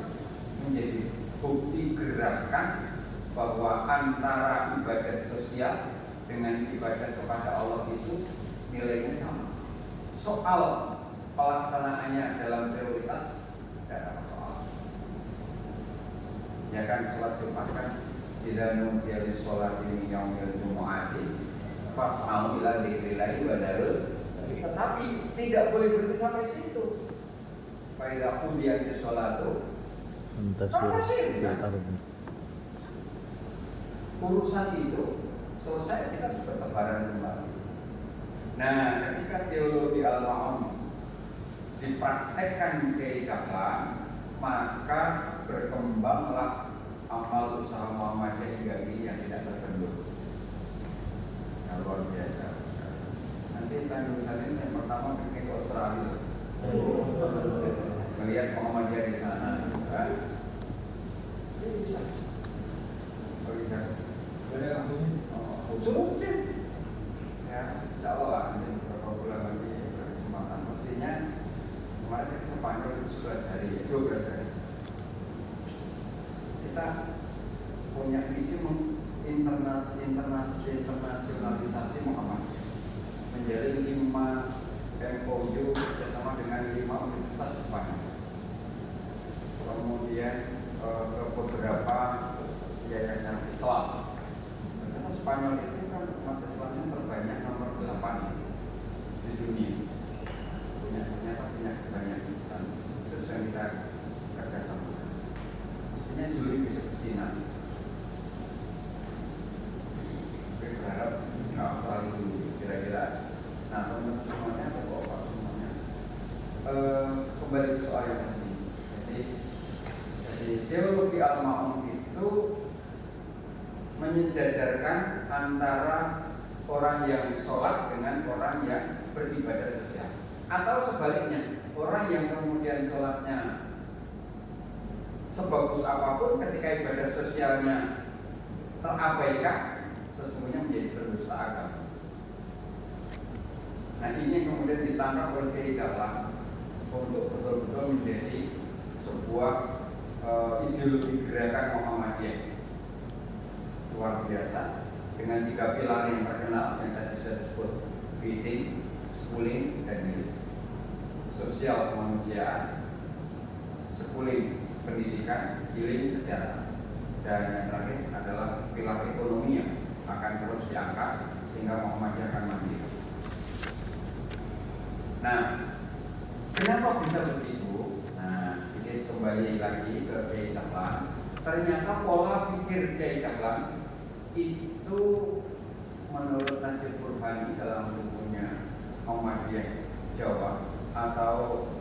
menjadi bukti gerakan bahwa antara ibadah sosial dengan ibadah kepada Allah itu nilainya sama. Soal pelaksanaannya dalam prioritas tidak ada masalah. Ya kan, sholat Jumat kan tidak nudiali sholat ini yaumil jumu'ati fas'au ila dzikrillahi wa darul. Tetapi tidak boleh berhenti sampai situ. Fa idza qudiyatis sholatu fantasiru. Urusan itu selesai, kita sudah berlebaran kembali. Nah, ketika teologi al-ma'um dipraktekkan Kiai Dahlan, maka berkembanglah amal usaha Muhammadiyah hingga ini yang tidak terbendung. Nah, luar biasa. Nanti Tanjung Salim yang pertama pergi ke Australia, melihat Muhammadiyah di sana, kan? Bisa. Melihat. Suruh ya, insya Allah nanti beberapa bulan lagi berkesempatan. Mestinya kemarin saya ke Spanyol itu 11 hari, 12 hari. Kita punya visi internasionalisasi Muhammadiyah, menjalin 5 MOU bersama dengan 5 universitas Spanyol. Kemudian ke beberapa yayasan Islam. Ternyata Spanyol itu kan umat Islamnya terbanyak nomor 8 di dunia. Ternyata punya banyak dan terus yang kita kerjasama. Mestinya Juli bisa ke Cina. Tapi berharap Australia dulu kira-kira kembali ke soal yang tadi. Jadi teologi al-ma'un itu menyejajarkan antara orang yang sholat dengan orang yang beribadah sosial, atau sebaliknya, orang yang kemudian sholatnya sebagus apapun ketika ibadah sosialnya terabaikan, sesungguhnya menjadi berdusta agama. Nah, ini yang kemudian ditangkap oleh Kiai Dahlan untuk betul-betul menjadi sebuah ideologi gerakan Muhammadiyah luar biasa, dengan 3 pilar yang terkenal yang tadi sudah disebut: feeding, schooling, dan sosial kemanusiaan, schooling pendidikan, healing kesehatan, dan yang terakhir adalah pilar ekonomi yang akan terus diangkat sehingga Muhammadiyah akan mandiri. Nah, kenapa bisa begitu? Nah, sedikit kembali lagi ke Kiai Dahlan. Ternyata pola pikir Kiai Dahlan itu menurut Najib Burhani dalam bukunya Muhammadiyah Jawa atau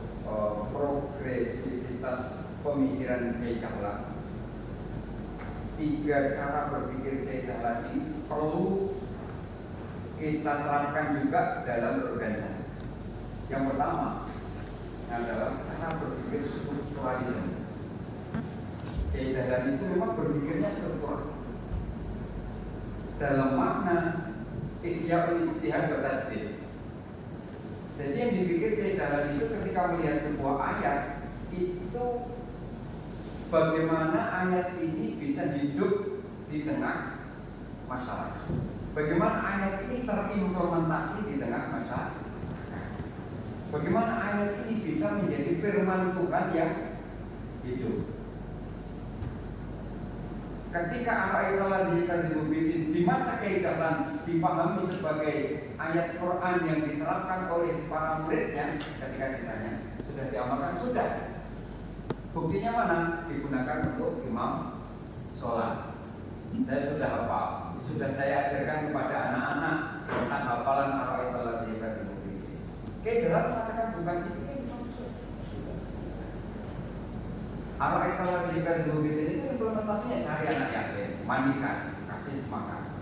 progresivitas pemikiran Kiai Dahlan. 3 cara berpikir Kiai Dahlan ini perlu kita terapkan juga dalam berorganisasi. Yang pertama adalah cara berpikir strukturalisme. Kiai Dahlan itu memang berpikirnya struktural dalam makna ihya'ul ijtihad wa tajdid. Jadi yang dipikir Kiai Dahlan itu ketika melihat sebuah ayat itu, bagaimana ayat ini bisa hidup di tengah masyarakat, bagaimana ayat ini terimplementasi di tengah masyarakat, bagaimana ayat ini bisa menjadi firman Tuhan yang hidup. Ketika ara'aitallazi yukadzibu biddin di masa Kiai Dahlan dipahami sebagai ayat Quran yang diterapkan oleh para muridnya, ketika ditanya sudah diamalkan, sudah. Buktinya mana? Digunakan untuk imam sholat. Saya sudah hafal, sudah saya ajarkan kepada anak-anak tentang hafalan ara'aitallazi yukadzibu biddin. Kiai Dahlan mengatakan bukan itu. Ara'aitallazi yukadzibu biddin itu implementasinya cari anak yatim, mandikan, kasih makan.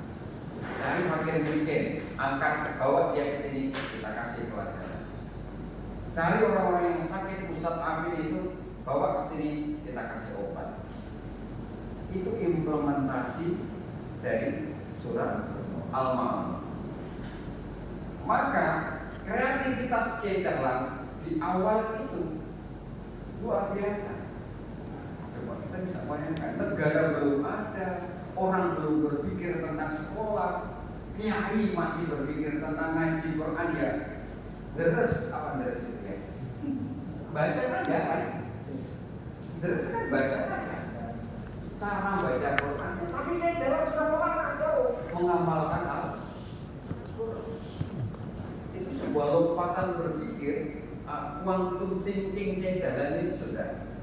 Cari fakir miskin, angkat, bawa dia ke sini, kita kasih pelajaran. Cari orang-orang yang sakit, Ustadz Amin itu bawa ke sini, kita kasih obat. Itu implementasi dari surat Al-Ma'un. Maka kreativitas Kiai Dahlan di awal itu luar biasa. Coba kita bisa bayangkan, negara belum ada, orang belum berpikir tentang sekolah, kiai masih berpikir tentang ngaji Quran ya. Deres, apa deres itu ya? Baca saja kan? Deres kan baca saja. Cara baca Quran. Tapi Kiai Dahlan sudah melangkah jauh mengamalkan Al-Quran. Itu sebuah lompatan berpikir, quantum thinking Kiai Dahlan ini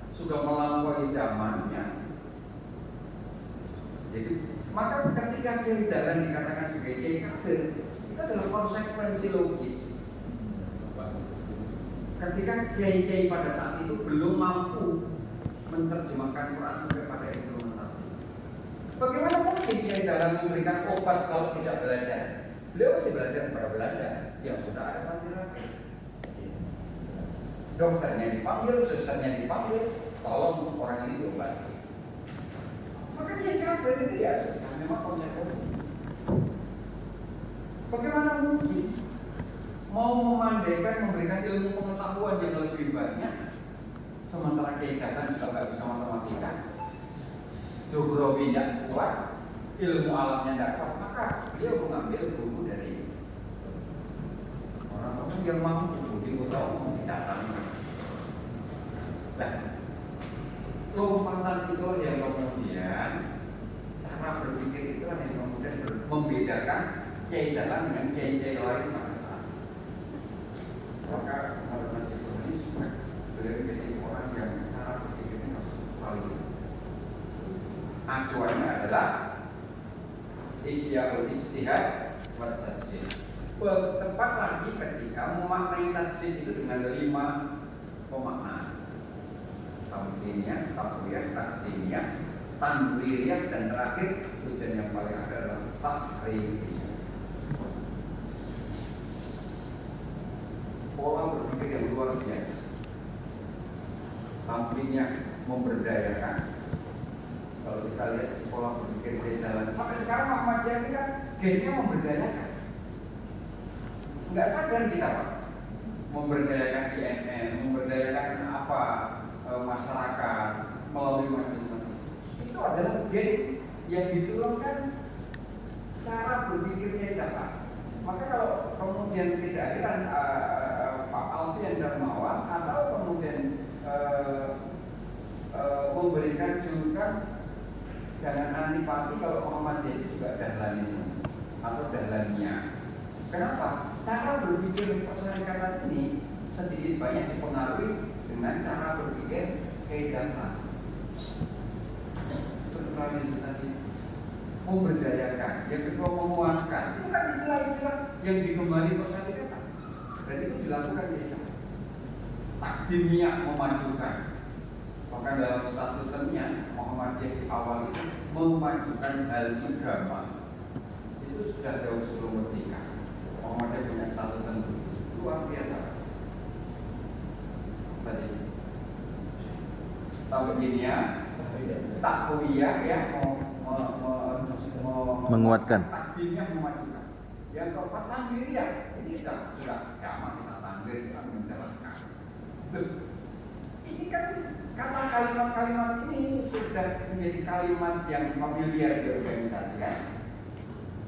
sudah melampaui zamannya. Jadi maka ketika Kiai Dahlan dikatakan sebagai kiai kafir, itu adalah konsekuensi logis. Ketika kiai-kiai pada saat itu belum mampu menerjemahkan Quran sampai pada implementasi, bagaimana mungkin Kiai Dahlan memberikan obat kalau tidak belajar? Beliau masih belajar kepada Belanda yang sudah ada panggilan. Dokternya dipanggil, susternya dipanggil, tolong orang ini diobati. Maka Kiai kafir itu ya sudah memang konsekuensi. Bagaimana mungkin mau memandaikan, memberikan ilmu pengetahuan yang lebih banyak, sementara Kiai Dahlan juga nggak bisa matematika, geografi tidak kuat, ilmu alamnya tidak kuat, maka dia mengambil buku dari orang-orang yang mampu di kota umum didatangi. Nah, lompatan itu yang kemudian cara berpikir itulah yang kemudian membedakan Kiai Dahlan dengan kiai-kiai lain pada saat itu. Maka menurut Najib Burhani supaya beliau menjadi orang yang cara berpikirnya harus paling. Acuannya adalah ihya'ul ijtihad wa tajdid. Tepat lagi ketika memaknai tajdid itu dengan 5 pemaknaan. Tamkiniyah, takwiyah, takdimiyah, tanwiriyah, dan terakhir tujuan yang paling ada adalah tahririyah. Pola berpikir yang luar biasa. Tamkiniyah memberdayakan. Kalau kita lihat pola berpikir di jalan sampai sekarang Muhammadiyah ini kan gennya memberdayakan. Nggak sadar kita Pak, memberdayakan INN, memberdayakan apa masyarakat melalui majelis-majelis. Itu adalah gen yang diturunkan cara berpikirnya kita Pak. Maka kalau kemudian tidak heran Pak Alfian Darmawan atau kemudian memberikan julukan jangan antipati kalau Muhammadiyah itu juga dahlanisme atau dahlaniyah. Kenapa? Cara berpikir perserikatan ini sedikit banyak dipengaruhi dengan cara berpikir kehidupan. Strukturalisme tadi memberdayakan, yang kedua menguatkan. Itu kan istilah-istilah yang digemari perserikatan. Dan itu dilakukan di takdimiyah memajukan. Bahkan dalam statutennya Muhammadiyah di awal itu memajukan hal agama. Itu sudah jauh sebelum merdeka. Muhammadiyah punya statuten luar biasa. Tadi takdimiyah, takwiyah ya menguatkan. Takdimiyah memajukan. Yang keempat tanwiriyah. Ini sudah jamak kita tanwir, kita menjalankan. Ini kan kata kalimat-kalimat ini sudah menjadi kalimat yang familiar di organisasi kan?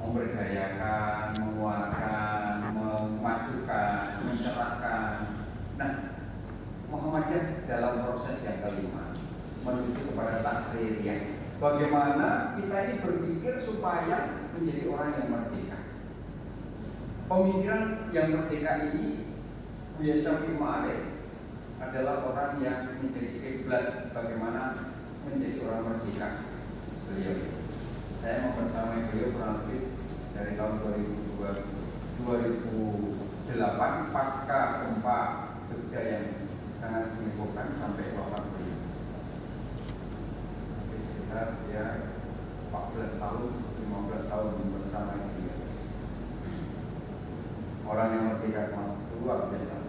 Memberdayakan, menguatkan, memajukan, mencerahkan. Nah, Muhammadiyah dalam proses yang kelima menuju kepada tahririyah. Bagaimana kita ini berpikir supaya menjadi orang yang merdeka. Pemikiran yang merdeka ini Buya Syafi'i Ma'arif adalah orang yang menjadi kiblat bagaimana menjadi orang merdeka. Beliau, saya membersamai beliau kurang lebih dari tahun 2008 pasca gempa Jogja yang sangat menyebabkan sampai wafat beliau. Jadi sekitar ya 14 tahun, 15 tahun bersama beliau. Orang yang merdeka sama luar biasa.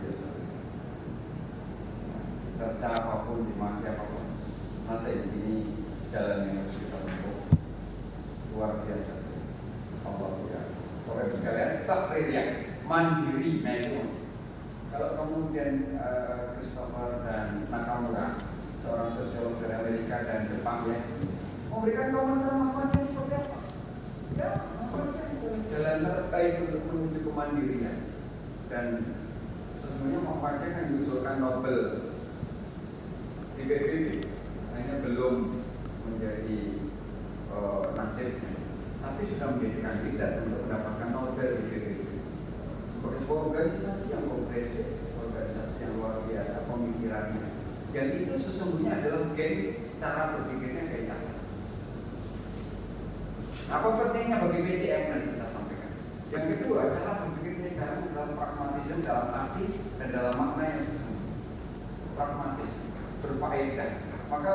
Cerca apapun, dimaki apapun, nanti ini jalan yang harus kita tempuh. Luar biasa. Allah ya. Bapak sekalian, tahririyah, mandiri. Nah itu. Kalau kemudian Christopher dan Nakamura, seorang sosiolog dari Amerika dan Jepang ya, memberikan komentar Muhammadiyah seperti apa? Ya, Muhammadiyah jalan terbaik untuk menuju kemandirian. Dan sesungguhnya Muhammadiyah kan diusulkan Nobel di PBB, hanya belum menjadi nasibnya, tapi sudah menjadi kandidat untuk mendapatkan Nobel di PBB. Sebagai sebuah organisasi yang progresif, organisasi yang luar biasa pemikirannya, yang itu sesungguhnya adalah gen cara berpikirnya kayak apa. Apa pentingnya bagi PCM yang kita sampaikan? Yang kedua, cara berpikirnya dalam pragmatisme, dalam arti dan dalam makna yang sesungguhnya. Pragmatis, berfaedah. Maka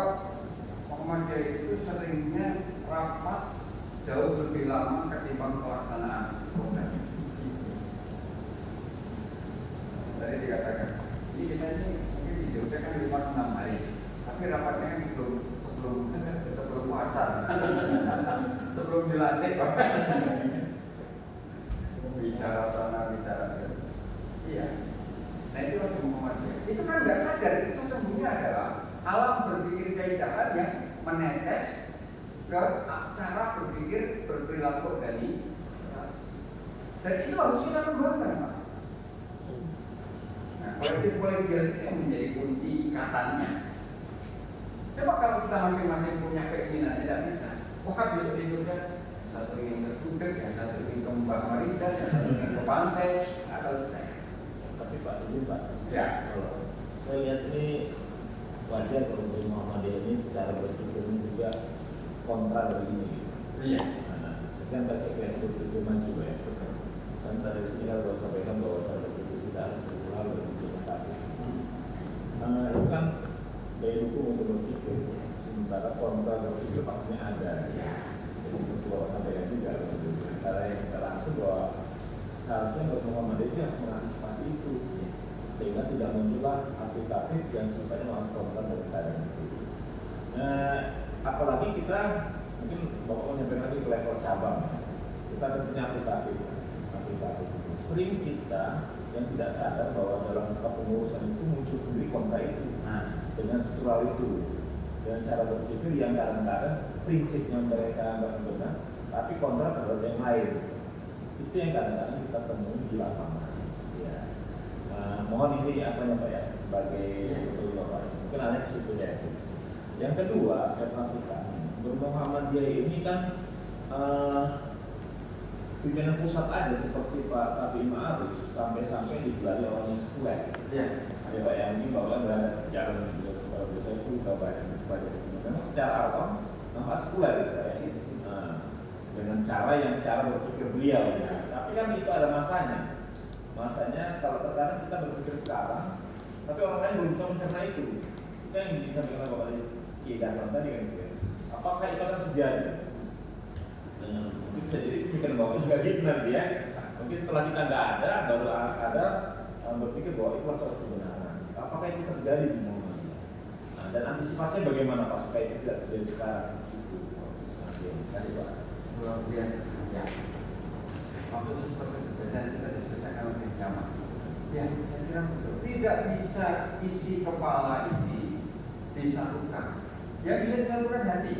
Muhammadiyah itu seringnya rapat jauh lebih lama ketimbang pelaksanaan program. Tadi dikatakan, ini kita ini mungkin di Jogja kan 5-6 hari, tapi rapatnya kan sebelum puasa, sebelum dilantik, bicara sana, bicara sana. Iya. Nah itu waktu Muhammadiyah. Itu kan nggak sadar, itu sesungguhnya adalah alam berpikir kaidah yang menetes ke cara berpikir berperilaku organisasi. Dan itu harus kita kembangkan, Pak. Nah, kolektif-kolektif itu yang menjadi kunci ikatannya. Coba kalau kita masing-masing punya keinginan, tidak bisa. Wah besok di Jogja, satu ingin ke Gudeg, yang satu ingin ke Mbak Marijan, yang satu ingin ke pantai, nggak selesai. Tapi Pak, ini Pak, Ya. kalau saya lihat ini wajar kalau untuk Muhammadiyah ini cara berpikirnya juga kontra dari ini. Iya. Nah, kan baca Facebook itu maju ya. Kan tadi sekitar saya sampaikan bahwa cara berpikir kita harus berulang dan implementasi. sementara kontra berpikir pastinya ada. Jadi seperti Bapak sampaikan juga, cara yang kita langsung bahwa seharusnya Bapak Muhammadiyah itu harus mengantisipasi itu, sehingga tidak muncullah aplikatif yang sifatnya malah kontra dari keadaan itu. Apalagi kita mungkin Bapak menyampaikan lagi ke level cabang, kita tentunya aplikatif. Sering kita yang tidak sadar bahwa dalam kepengurusan itu muncul sendiri kontra itu, dengan struktural itu, dengan cara berpikir yang kadang-kadang prinsipnya mereka nggak benar, tapi kontra terhadap yang lain. Itu yang kadang-kadang kita temui di lapangan. Ya. Mohon ini apa ya Pak ya, sebagai betul Bapak, mungkin ada ke situ ya. Yang kedua saya perhatikan, Muhammadiyah ini kan pimpinan pusat aja seperti Pak Safi Ma'arif sampai-sampai digelari awalnya sekuler. Ya. Ya Pak yang ini bahwa ada jalan saya sudah banyak. Memang secara awam nampak sekuler gitu ya. Dengan cara berpikir beliau. Tapi kan itu ada masanya. Masanya kalau terkadang kita berpikir sekarang, tapi orang lain belum bisa mencerna itu. Itu yang disampaikan Bapak Kiai Dahlan tadi kan gitu ya. Apakah itu akan terjadi? Mungkin bisa jadi pemikiran Bapak juga gitu nanti ya. Mungkin setelah kita nggak ada, baru ada berpikir bahwa itu suatu kebenaran. Apakah itu terjadi di Muhammadiyah? Dan antisipasinya bagaimana Pak supaya itu tidak terjadi sekarang? Terima kasih Pak. Luar biasa. Ya. Maksudnya seperti itu dan kita diskusikan lebih nyaman. Ya, saya kira betul. Tidak bisa isi kepala ini disatukan. Yang bisa disatukan hati.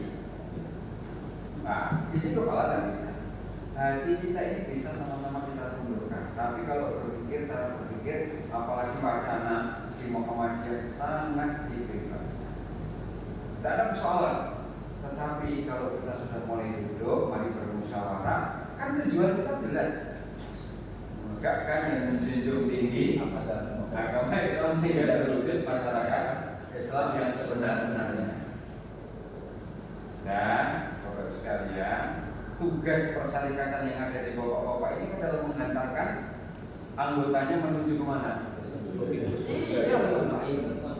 Nah, isi kepala dan bisa. Hati kita ini bisa sama-sama kita tundukkan. Tapi kalau berpikir, cara berpikir, apalagi wacana di Muhammadiyah sangat dibebaskan. Tidak ada persoalan. Tetapi kalau kita sudah mulai duduk, mari bermusyawarah, kan tujuan kita jelas. Menegakkan dan menjunjung tinggi agama Islam sehingga terwujud masyarakat Islam yang sebenar-benarnya. Dan Bapak sekalian, tugas persyarikatan yang ada di bapak-bapak ini adalah menghantarkan anggotanya menuju kemana? Iya,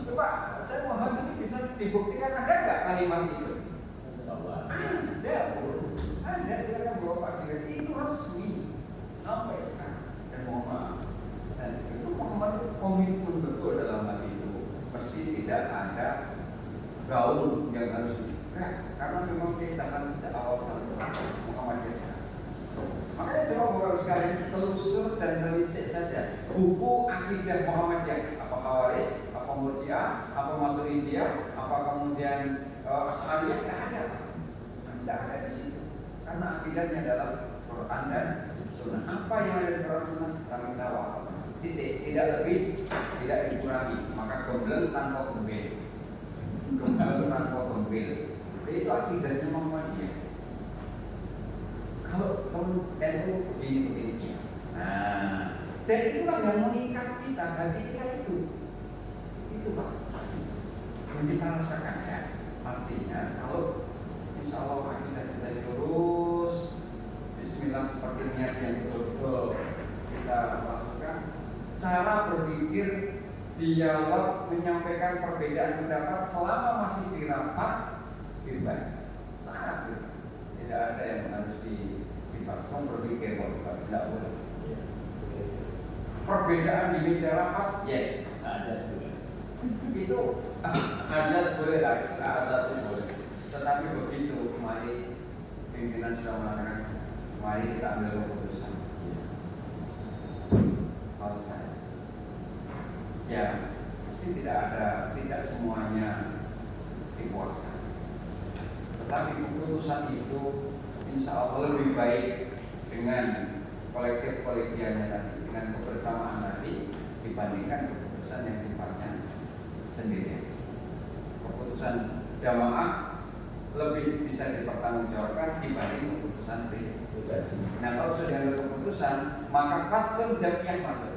coba saya mohon ini bisa dibuktikan ada nggak kalimat itu? Ada, silakan bawa Pak Direk, itu resmi sampai sekarang. Dan mohon maaf, dan itu Muhammad komitmen betul dalam hal itu, meski tidak ada gaung yang harus karena memang kita akan sejak awal sampai Muhammadiyah sekarang. Makanya coba Bapak sekalian telusur dan telisik saja buku akidah Muhammadiyah, apa Khawarij, apa Murji'ah, apa Maturidiyah, apa kemudian Asy'ariyah, tidak ada. Tidak ada di situ. Karena akidahnya adalah Quran dan Sunnah. Apa yang ada di Quran Sunnah kami tahu. Titik, tidak lebih, tidak dikurangi. Maka gembel tanpa gembel. Gembel tanpa gembel. Itu akidahnya Muhammadiyah. Kalau NU begini. Nah, dan itulah yang mengikat kita, hati kita itu Pak yang kita rasakan ya. Artinya kalau insya Allah akidah kita lurus, Bismillah seperti niat yang betul-betul kita lakukan, cara berpikir, dialog, menyampaikan perbedaan pendapat selama masih di rapat bebas, sangat bebas. Tidak ada yang harus dipaksa berpikir kalau tidak boleh. Perbedaan di meja rapat, yes, Ada sih. itu asas boleh lah, asas boleh. Tetapi begitu, mari pimpinan sudah mengatakan, mari kita ambil keputusan. Selesai. Ya, pasti tidak semuanya dipuaskan. Tetapi keputusan itu insya Allah lebih baik dengan kolektif-kolektiannya tadi, dengan kebersamaan tadi dibandingkan keputusan yang sifatnya sendiri. Keputusan jamaah lebih bisa dipertanggungjawabkan dibanding keputusan pribadi. Nah, kalau sudah ada keputusan, maka fatsun jamiah masuk.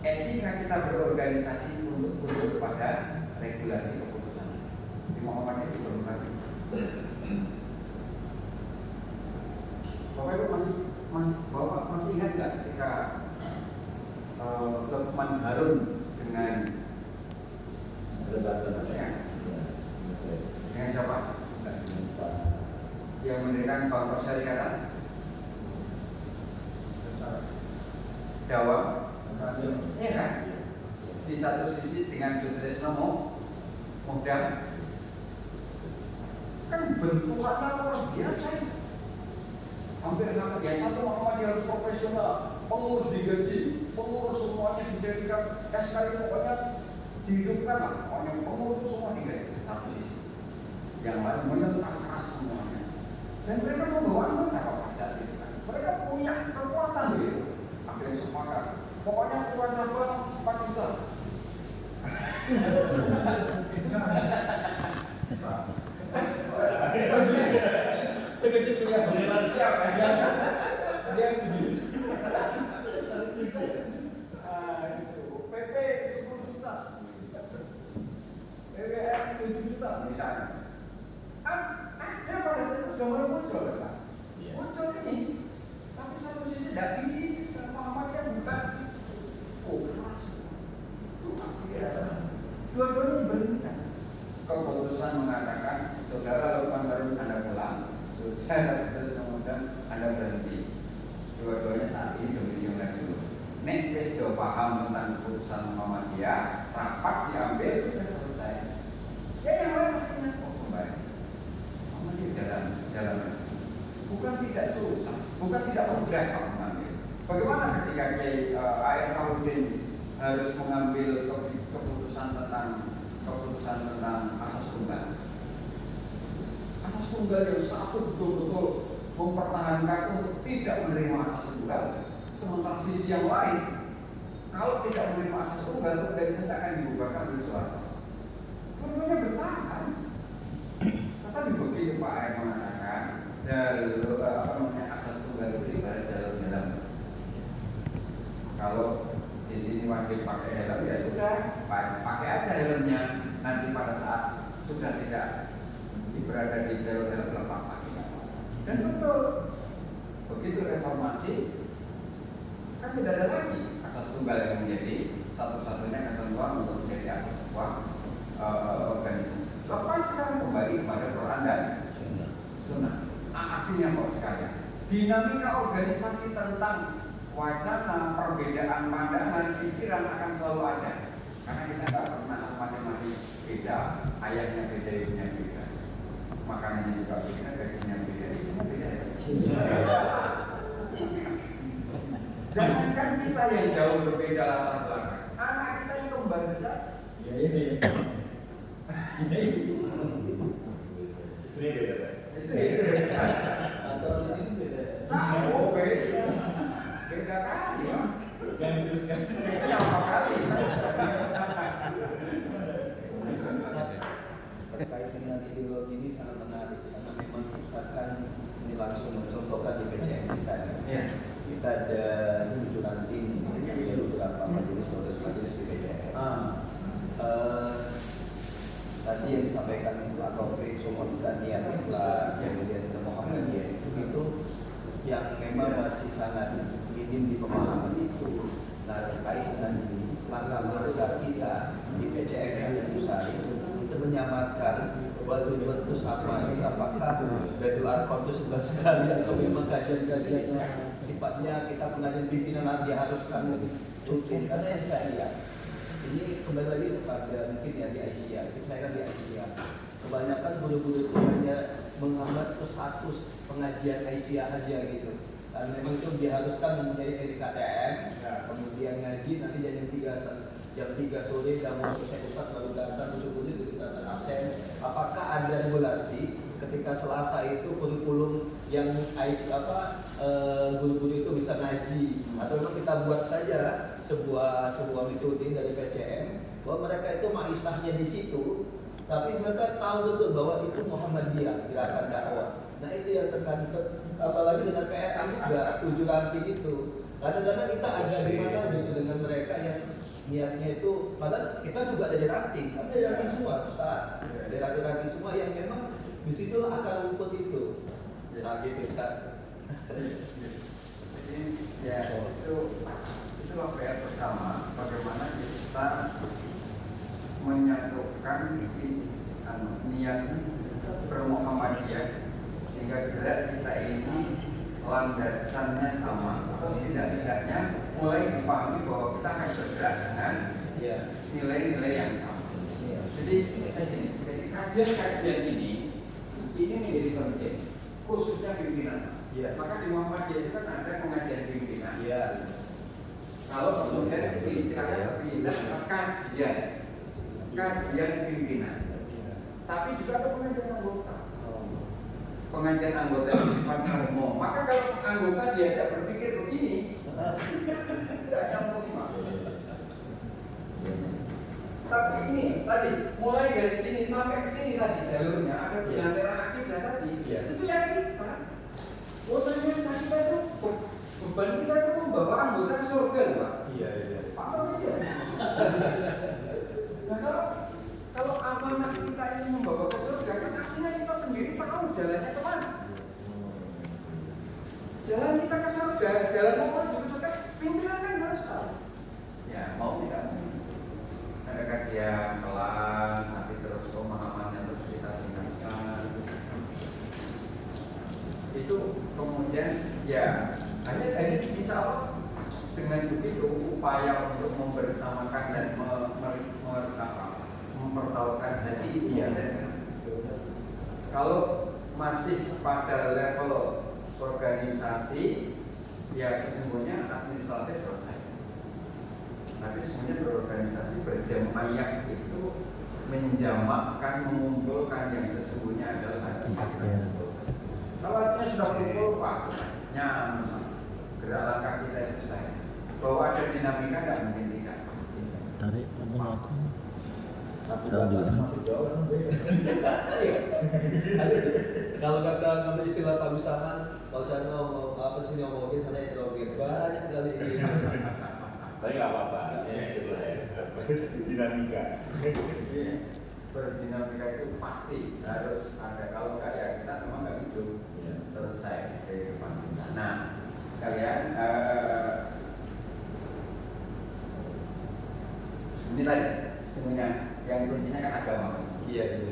Etika kita berorganisasi untuk tunduk pada regulasi keputusan. Di Muhammadiyah itu berubah. Bapak Ibu masih ingat nggak ketika Luqman Harun dengan Ada saya? kan Bang Rosyari kata Dawang, iya kan? Di satu sisi dengan Sutrisno muda, kan bentukannya luar biasa ya. Hampir sama biasa tuh Muhammadiyah harus profesional, pengurus digaji, pengurus semuanya dijadikan SK, pokoknya dihidupkan lah, pokoknya pengurus semua digaji satu sisi. Yang lain menentang keras semuanya. Dan mereka membawa anggota Pak Fajar itu kan. Mereka punya kekuatan gitu. Akhirnya sepakat. Pokoknya ukuran cabang 4 juta. Segede punya Siap ya. dia PP 10 juta. BBM 7 juta misalnya. Ada pada saat itu sudah mulai muncul kan? Muncul ini. Tapi satu sisi tidak bisa Muhammadiyah bukan. Oh keras. Dua-duanya berhentikan. Keputusan mengatakan saudara Lukman Harun Anda pulang, saudara kemudian Anda berhenti. Dua-duanya saat ini demisioner dulu. Nek wis do paham tentang keputusan Muhammadiyah, rapat diambil sudah selesai. Ya yang lain akhirnya kok kembali. Muhammadiyah jalan. Bukan tidak susah, bukan tidak mudah kalau mengambil. Bagaimana ketika Kiai Ayat Mauludin harus mengambil keputusan tentang asas tunggal. Asas tunggal yang satu betul-betul mempertahankan untuk tidak menerima asas tunggal. Sementara sisi yang lain, kalau tidak menerima asas tunggal, organisasi akan dibubarkan oleh Soeharto. Dua-duanya bertahan. Tetapi begitu Pak Ayat mengatakan jalur asas tunggal itu ibarat jalur jalan. Kalau di sini wajib pakai helm ya sudah, pakai aja helmnya. Nanti pada saat sudah tidak berada di jalur helm lepas lagi. Dan betul, begitu reformasi kan tidak ada lagi asas tunggal yang menjadi satu-satunya ketentuan untuk menjadi asas sebuah organisasi. Lepaskan kembali kepada Quran dan Sunnah. Artinya kok sekalian, dinamika organisasi tentang wacana, perbedaan pandangan, pikiran akan selalu ada. Karena kita nggak pernah masing-masing beda, ayahnya beda, ibunya beda, makanannya juga beda, gajinya beda, istrinya beda. Jangankan kita yang jauh berbeda latar belakang, anak kita yang kembar saja. Istri beda. Istri beda. atau ini beda. Sama, beda. Beda kali ya. Yang diteruskan. Siapa kali? Terkait dengan ideologi ini sangat menarik karena memang kita kan ini langsung mencontohkan di PCM kita. Iya. Kita ada 7 ranting dengan beberapa majelis di PCM. Tadi yang disampaikan Pak Taufik semua kita niat ikhlas, kemudian Muhammadiyah itu yang memang masih sangat minim di pemahaman itu. Nah terkait dengan langkah-langkah kita di PCM yang besar itu menyamarkan bahwa tujuan itu sama. Apakah dari Arkom itu 11 kali atau memang kajian-kajiannya sifatnya kita pengajian pimpinan diharuskan rutin. Karena yang saya lihat ini kembali lagi kepada mungkin ya di Aisyah, saya kan di Aisyah. Kebanyakan guru-guru itu hanya menghambat status pengajian Aisyah aja gitu. Dan memang itu diharuskan mempunyai NKTM, kemudian ngaji nanti jam 3 sore dan mau selesai ustaz baru datang guru-guru itu datang absen. Apakah ada regulasi ketika Selasa itu kurikulum yang guru-guru itu bisa ngaji atau memang kita buat saja sebuah metode dari PCM bahwa mereka itu maisahnya di situ, tapi mereka tahu betul bahwa itu Muhammadiyah gerakan dakwah. Nah itu yang terkait apalagi dengan PRM juga 7 ranting itu. Kadang-kadang kita ada di mana gitu dengan mereka yang niatnya itu, padahal kita juga ada di ranting, tapi ada ranting semua, Ustaz. Ada ranting semua yang memang di situ akar rumput itu. Nah gitu Ustaz. Ya itulah PR pertama, bagaimana kita menyatukan niat bermuhammadiyah sehingga gerak kita ini landasannya sama, atau setidaknya mulai dipahami bahwa kita akan bergerak dengan Iya. nilai-nilai yang sama. Jadi kajian-kajian ini menjadi penting, khususnya pimpinan. Iya. Maka di Muhammadiyah itu kan ada pengajian pimpinan. Iya. Kalau kemudian istilahnya pindah ke kajian pimpinan. Tapi juga ada pengajian anggota. Pengajian anggota itu sifatnya umum. Maka kalau anggota diajak berpikir begini, tidak nyambung. Tapi ini tadi mulai dari sini sampai ke sini tadi jalurnya ada benang merah akidah tadi. Itu yang kita. Warnanya kita itu beban kita itu membawa anggota ke surga, Pak. Iya. Paham aja. Nah kalau amanah kita ini membawa ke surga, kan artinya kita sendiri tahu jalannya kemana. Jalan kita ke surga, jalan menuju ke surga, pimpinan kan harus tahu. Ya mau tidak mau. Ada kajian kelas, nanti terus pemahamannya terus kita tingkatkan. Itu kemudian ya hanya bisa apa? Dengan begitu upaya untuk membersamakan dan mempertahankan hati itu ada. Kalau masih pada level organisasi, ya sesungguhnya administratif selesai. Tapi sebenarnya berorganisasi berjamaah itu menjamakkan, mengumpulkan yang sesungguhnya adalah hati. Kalau hatinya sudah kumpul, pas nyaman. Gerak langkah kita itu sudah. Bahwa ada dinamika tidak mungkin tidak. Tarik abang aku. Salah juga. Masih jauh kan? Kalau kata istilah Pak Gusaman, kalau saya ngomong apa sih ngomongin sana interogir banyak kali ini. Tapi nggak apa-apa. Dinamika. Berdinamika itu pasti harus ada. Kalau enggak ya kita memang nggak hidup. Selesai kehidupan kita. Nah, sekalian ini tadi semuanya yang kuncinya kan agama. Iya.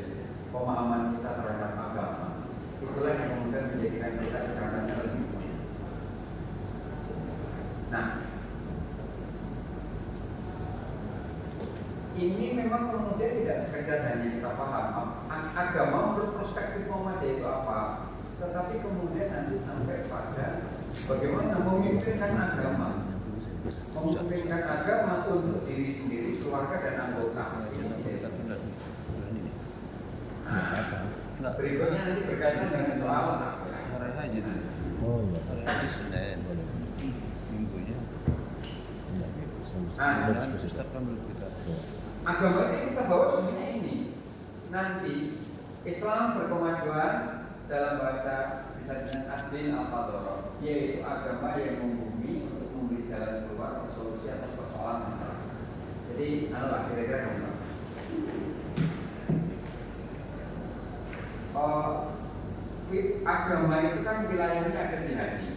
Pemahaman kita terhadap agama itulah yang kemudian menjadikan kita ibaratnya lebih mulia. Nah, ini memang kemudian tidak sekedar hanya kita paham agama menurut perspektif Muhammadiyah itu apa, tetapi kemudian nanti sampai pada bagaimana memimpinkan agama untuk diri sendiri, keluarga dan anggota. Nah, berikutnya nanti berkaitan dengan soal Hari aja tuh. Oh iya. Hari Senin. Minggunya. Ustaz kan belum kita. agama ini kita bawa semuanya ini. Nanti Islam berkemajuan dalam bahasa bisa dengan adil al-fadhara, yaitu agama yang membumi untuk memberi jalan keluar atau solusi atas persoalan masyarakat. Jadi, adalah kira-kira gitu. Agama itu kan wilayahnya ada di hati.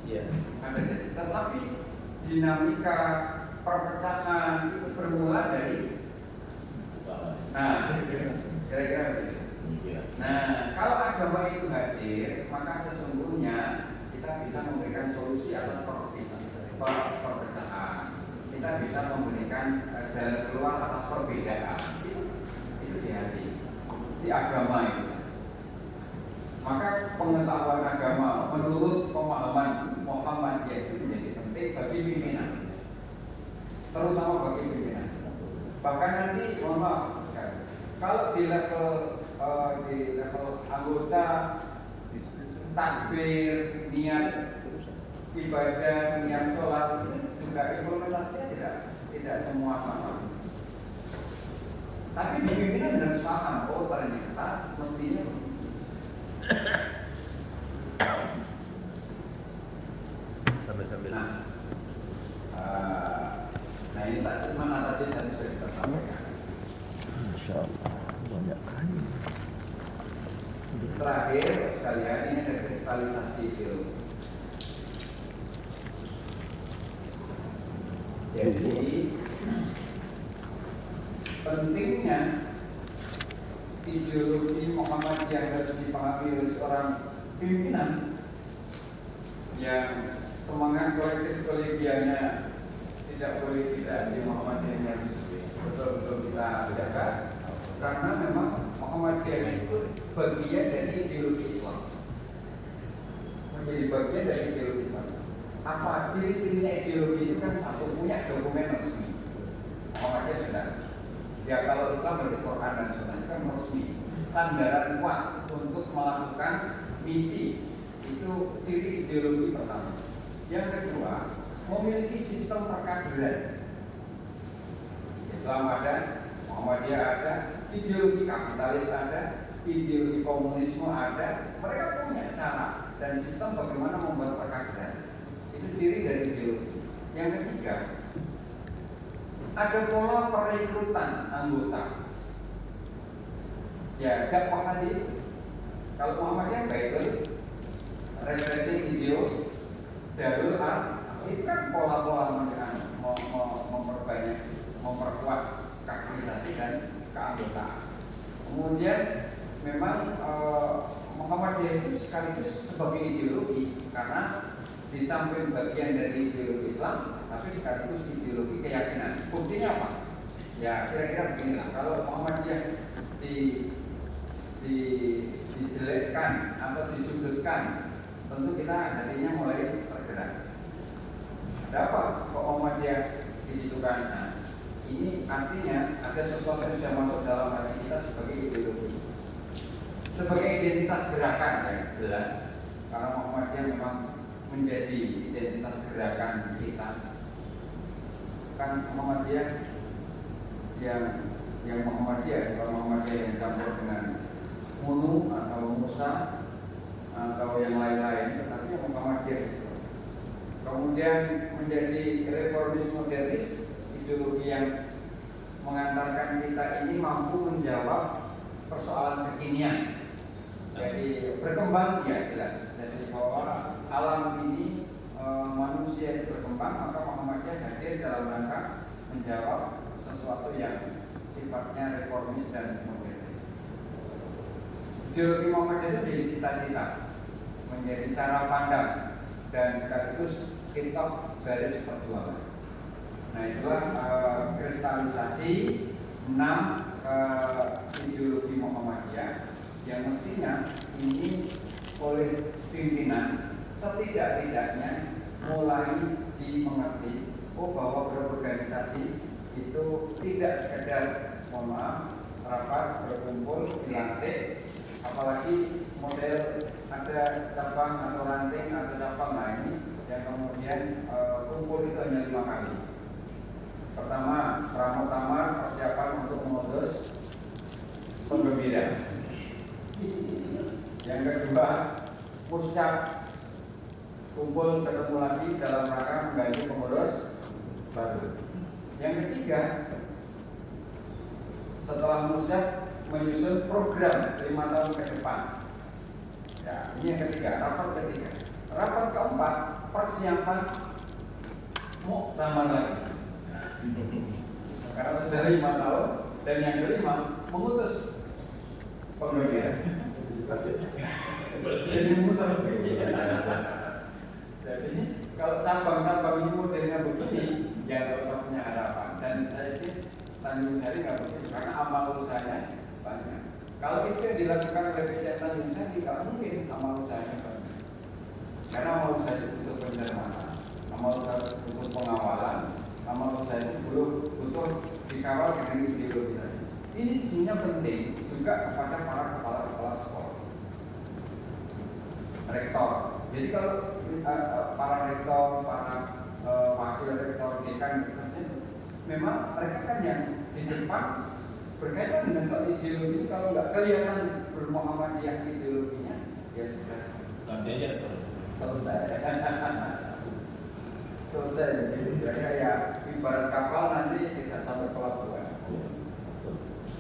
Iya. Ada di hati. Tetapi dinamika perpecahan itu bermula dari kira-kira begitu. Nah, kalau agama itu hadir, maka sesungguhnya kita bisa memberikan solusi atas perpecahan. Kita bisa memberikan jalan keluar atas perbedaan. Itu di hati, di agama itu. Maka pengetahuan agama menurut pemahaman Muhammadiyah itu menjadi penting bagi pimpinan, terutama bagi pimpinan. Bahkan nanti, mohon maaf sekali, kalau di level anggota, takbir, niat ibadah, niat sholat juga implementasinya tidak semua sama. Tapi di pimpinan harus paham, oh ternyata mestinya begitu. Sambil-sambil. Nah ini tak mana tadi sudah kita sampaikan. Insya Allah banyak kali. Terakhir sekalian ini ada kristalisasi ilmu. Jadi pentingnya ideologi Muhammadiyah harus dipahami oleh seorang pimpinan yang semangat kolektif kolegialnya tidak boleh tidak di Muhammadiyah yang betul-betul kita jaga, karena memang Muhammadiyah itu bagian dari ideologi Islam, menjadi bagian dari ideologi Islam. Apa ciri-cirinya ideologi itu? Kan satu, punya dokumen resmi. Muhammadiyah sudah. Ya kalau Islam berarti Quran dan Sunnah itu kan resmi, sandaran kuat untuk melakukan misi. Itu ciri ideologi pertama. Yang kedua, memiliki sistem perkaderan. Islam ada, Muhammadiyah ada, ideologi kapitalis ada, ideologi komunisme ada. Mereka punya cara dan sistem bagaimana membuat perkaderan. Itu ciri dari ideologi. Yang ketiga, ada pola perekrutan anggota. Ya, dakwah tadi. Kalau Muhammadiyah baik referensi video Darul itu kan pola-pola memperbanyak, memperkuat kaderisasi dan keanggotaan. Kemudian memang Muhammadiyah itu sekaligus sebagai ideologi, karena di samping bagian dari ideologi Islam, tapi sekaligus ideologi keyakinan. Buktinya apa? Ya kira-kira beginilah. Kalau Muhammadiyah dijelekkan atau disudutkan, tentu kita hatinya mulai tergerak. Ada apa kok Muhammadiyah dihidupkan? Nah, ini artinya ada sesuatu yang sudah masuk dalam hati kita sebagai ideologi, sebagai identitas gerakan yang jelas. Karena Muhammadiyah memang menjadi identitas gerakan kita. Kan Muhammadiyah yang Muhammadiyah, kalau Muhammadiyah yang campur dengan Munu atau Musa atau yang lain-lain, tetapi Muhammadiyah itu kemudian menjadi reformis modernis, ideologi yang mengantarkan kita ini mampu menjawab persoalan kekinian. Jadi berkembang, ya jelas. Jadi bahwa alam ini manusia berkembang, maka Muhammadiyah hadir dalam rangka menjawab sesuatu yang sifatnya reformis dan modernis. Ideologi Muhammadiyah itu jadi cita-cita, menjadi cara pandang, dan sekaligus kitab garis perjuangan. Nah itulah kristalisasi 6 ideologi Muhammadiyah yang mestinya ini oleh pimpinan setidak-tidaknya mulai dimengerti bahwa berorganisasi itu tidak sekedar mohon maaf rapat berkumpul di lantai, apalagi model ada cabang atau ranting atau cabang lain yang kemudian kumpul itu hanya 5 kali. Pertama, pramuktamar, persiapan untuk mengurus penggembira. Yang kedua, muscap, kumpul ketemu lagi dalam rangka mengganti pengurus baru. Yang ketiga, setelah muscap menyusun program 5 tahun ke depan. Ya, ini yang ketiga, rapat ketiga. Rapat keempat, persiapan muktamar lagi. Karena sudah 5 tahun, dan yang kelima mengutus penggembira. Jadi muter. Jadi kalau cabang-cabang ini modelnya begini, ya nggak usah punya harapan. Dan saya pikir Tanjung Sari nggak begitu, karena amal usahanya banyak. Kalau itu yang dilakukan oleh PCN Tanjung Sari, tidak mungkin amal usahanya banyak. Karena amal usaha itu butuh pencermatan, amal usaha itu butuh pengawalan, amal usaha itu butuh dikawal dengan ideologi tadi. Ini sebenarnya penting juga kepada para kepala sekolah, rektor. Jadi kalau para rektor, para wakil rektor, dekan, misalnya, memang mereka kan yang di depan berkaitan dengan soal ideologi. Kalau nggak kelihatan bermuhammadiyah ideologinya, ya sudah selesai. Selesai. Jadi ya ibarat kapal nanti tidak sampai pelabuhan.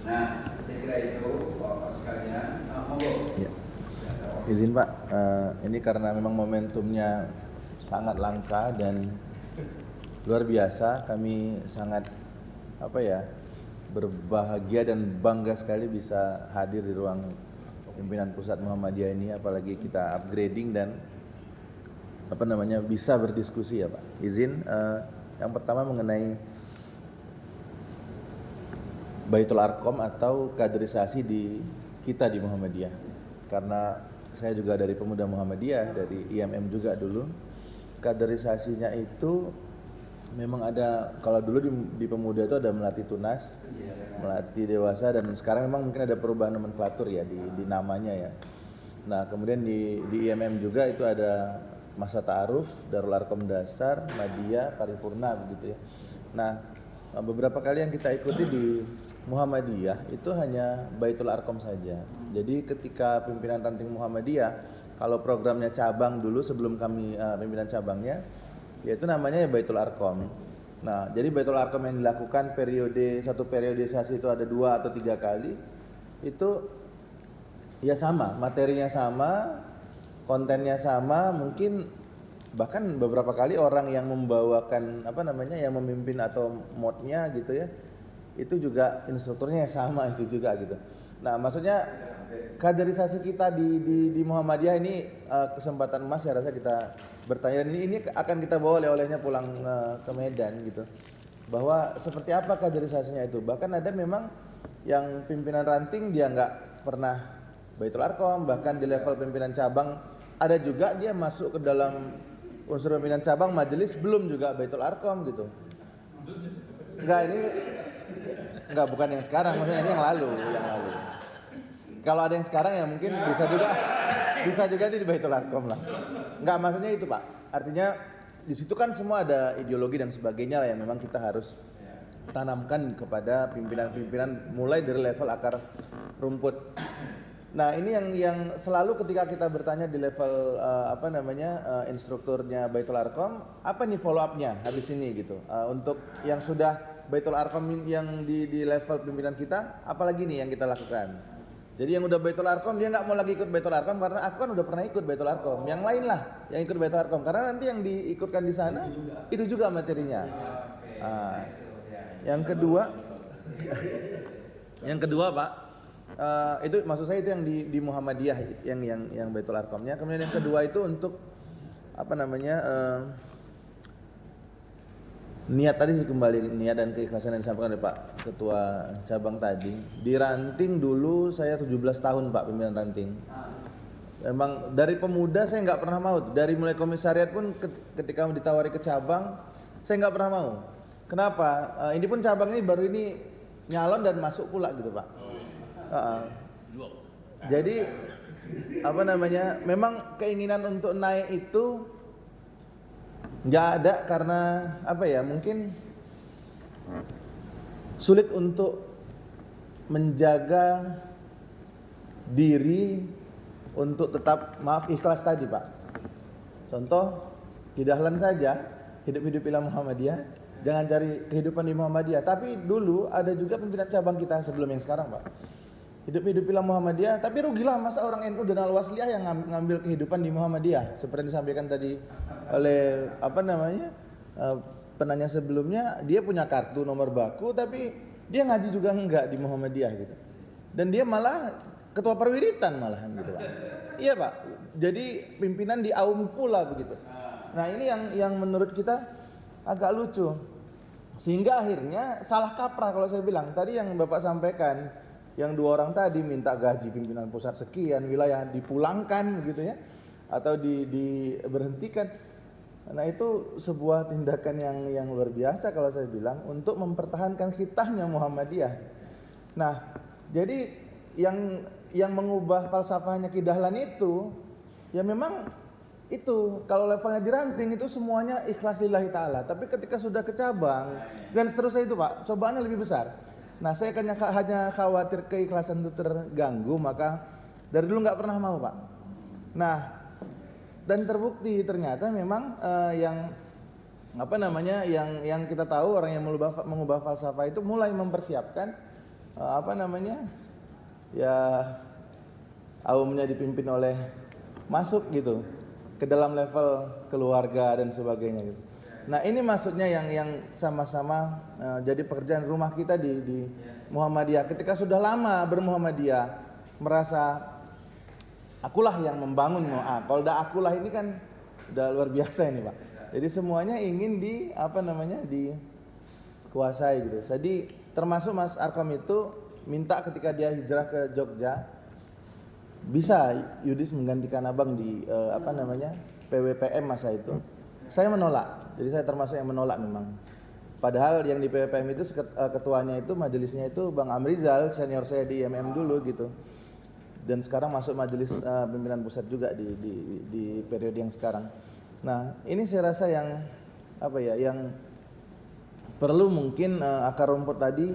Nah, saya kira itu Bapak sekalian. Monggo. Ya. Izin Pak, ini karena memang momentumnya sangat langka dan luar biasa, kami sangat berbahagia dan bangga sekali bisa hadir di ruang pimpinan pusat Muhammadiyah ini, apalagi kita upgrading dan bisa berdiskusi ya Pak. Izin yang pertama mengenai Baitul Arqam atau kaderisasi di kita di Muhammadiyah. Karena saya juga dari pemuda Muhammadiyah, dari IMM juga dulu. Kaderisasinya itu memang ada, kalau dulu di pemuda itu ada melati tunas, melati dewasa, dan sekarang memang mungkin ada perubahan nomenklatur ya di namanya ya. Nah kemudian di IMM juga itu ada masa ta'aruf, Darul Arqam Dasar, Madiyah, Paripurna begitu ya. Nah beberapa kali yang kita ikuti di Muhammadiyah itu hanya Baitul Arqam saja. Jadi ketika pimpinan ranting Muhammadiyah, kalau programnya cabang dulu sebelum kami pimpinan cabangnya, yaitu namanya Baitul Arqam. Nah, jadi Baitul Arqam yang dilakukan satu periodisasi itu ada 2 atau 3 kali, itu ya sama, materinya sama, kontennya sama, mungkin bahkan beberapa kali orang yang membawakan yang memimpin atau modnya gitu ya, itu juga instrukturnya sama itu juga gitu. Nah, maksudnya kaderisasi kita di Muhammadiyah ini kesempatan emas saya rasa kita bertanya, ini akan kita bawa oleh-olehnya pulang ke Medan gitu, bahwa seperti apa kaderisasinya itu. Bahkan ada memang yang pimpinan ranting dia nggak pernah Baitul Arqam, bahkan di level pimpinan cabang ada juga dia masuk ke dalam unsur pimpinan cabang majelis belum juga Baitul Arqam gitu. Enggak, bukan yang sekarang, maksudnya ini yang lalu. Kalau ada yang sekarang ya mungkin bisa juga di Baitul Arqam lah. Enggak, maksudnya itu Pak. Artinya di situ kan semua ada ideologi dan sebagainya lah yang memang kita harus tanamkan kepada pimpinan-pimpinan mulai dari level akar rumput. Nah, ini yang selalu ketika kita bertanya di level instrukturnya Baitul Arqam, apa nih follow up-nya habis ini gitu. Untuk yang sudah Baitul Arqam yang di level pimpinan kita, apalagi nih yang kita lakukan. Jadi yang udah Baitul Arqam dia nggak mau lagi ikut Baitul Arqam karena aku kan udah pernah ikut Baitul Arqam. Yang lain lah yang ikut Baitul Arqam karena nanti yang diikutkan di sana itu juga materinya. Yang kedua Pak, itu maksud saya itu yang di Muhammadiyah yang Baitul Arqamnya. Kemudian yang kedua itu untuk niat tadi sih, kembali niat dan keikhlasan yang disampaikan oleh Pak Ketua Cabang tadi. Di ranting dulu saya 17 tahun Pak pimpinan ranting. Memang dari pemuda saya nggak pernah mau. Dari mulai komisariat pun ketika ditawari ke cabang saya nggak pernah mau. Kenapa? Ini pun cabang ini baru ini nyalon dan masuk pula gitu Pak. Jadi memang keinginan untuk naik itu nggak ada karena mungkin sulit untuk menjaga diri untuk tetap ikhlas tadi Pak. Contoh di Dahlan saja hidup-hidupilah Muhammadiyah, jangan cari kehidupan di Muhammadiyah. Tapi dulu ada juga pimpinan cabang kita sebelum yang sekarang Pak, hidup-hidupilah Muhammadiyah, tapi rugilah masa orang NU dan Al-Wasliyah yang ngambil kehidupan di Muhammadiyah. Seperti disampaikan tadi oleh penanya sebelumnya, dia punya kartu nomor baku tapi dia ngaji juga enggak di Muhammadiyah gitu. Dan dia malah ketua perwiritan malahan gitu Pak. Iya Pak. Jadi pimpinan di AUM pula begitu. Nah, ini yang menurut kita agak lucu. Sehingga akhirnya salah kaprah kalau saya bilang. Tadi yang Bapak sampaikan, yang 2 orang tadi minta gaji pimpinan pusat sekian, wilayah dipulangkan gitu ya, atau diberhentikan. Nah, itu sebuah tindakan yang luar biasa kalau saya bilang untuk mempertahankan khitahnya Muhammadiyah. Nah, jadi yang mengubah falsafahnya Ki Dahlan itu ya memang itu kalau levelnya di ranting itu semuanya ikhlas lillahi ta'ala. Tapi ketika sudah ke cabang dan seterusnya itu Pak, cobaannya lebih besar. Nah, saya hanya khawatir keikhlasan itu terganggu, maka dari dulu nggak pernah mau Pak. Nah, dan terbukti ternyata memang yang kita tahu orang yang mengubah falsafah itu mulai mempersiapkan AUM-nya dipimpin oleh masuk gitu ke dalam level keluarga dan sebagainya gitu. Nah, ini maksudnya yang sama-sama jadi pekerjaan rumah kita di Muhammadiyah. Ketika sudah lama bermuhammadiyah, merasa akulah yang membangun. Kalau udah akulah ini kan udah luar biasa ini Pak. Jadi semuanya ingin dikuasai gitu. Jadi termasuk Mas Arkom itu minta ketika dia hijrah ke Jogja, bisa Yudis menggantikan abang di PWPM masa itu. Saya menolak. Jadi saya termasuk yang menolak memang. Padahal yang di PWPM itu ketuanya itu, majelisnya itu Bang Amrizal, senior saya di IMM dulu gitu. Dan sekarang masuk majelis pimpinan pusat juga di periode yang sekarang. Nah, ini saya rasa yang perlu mungkin akar rumput tadi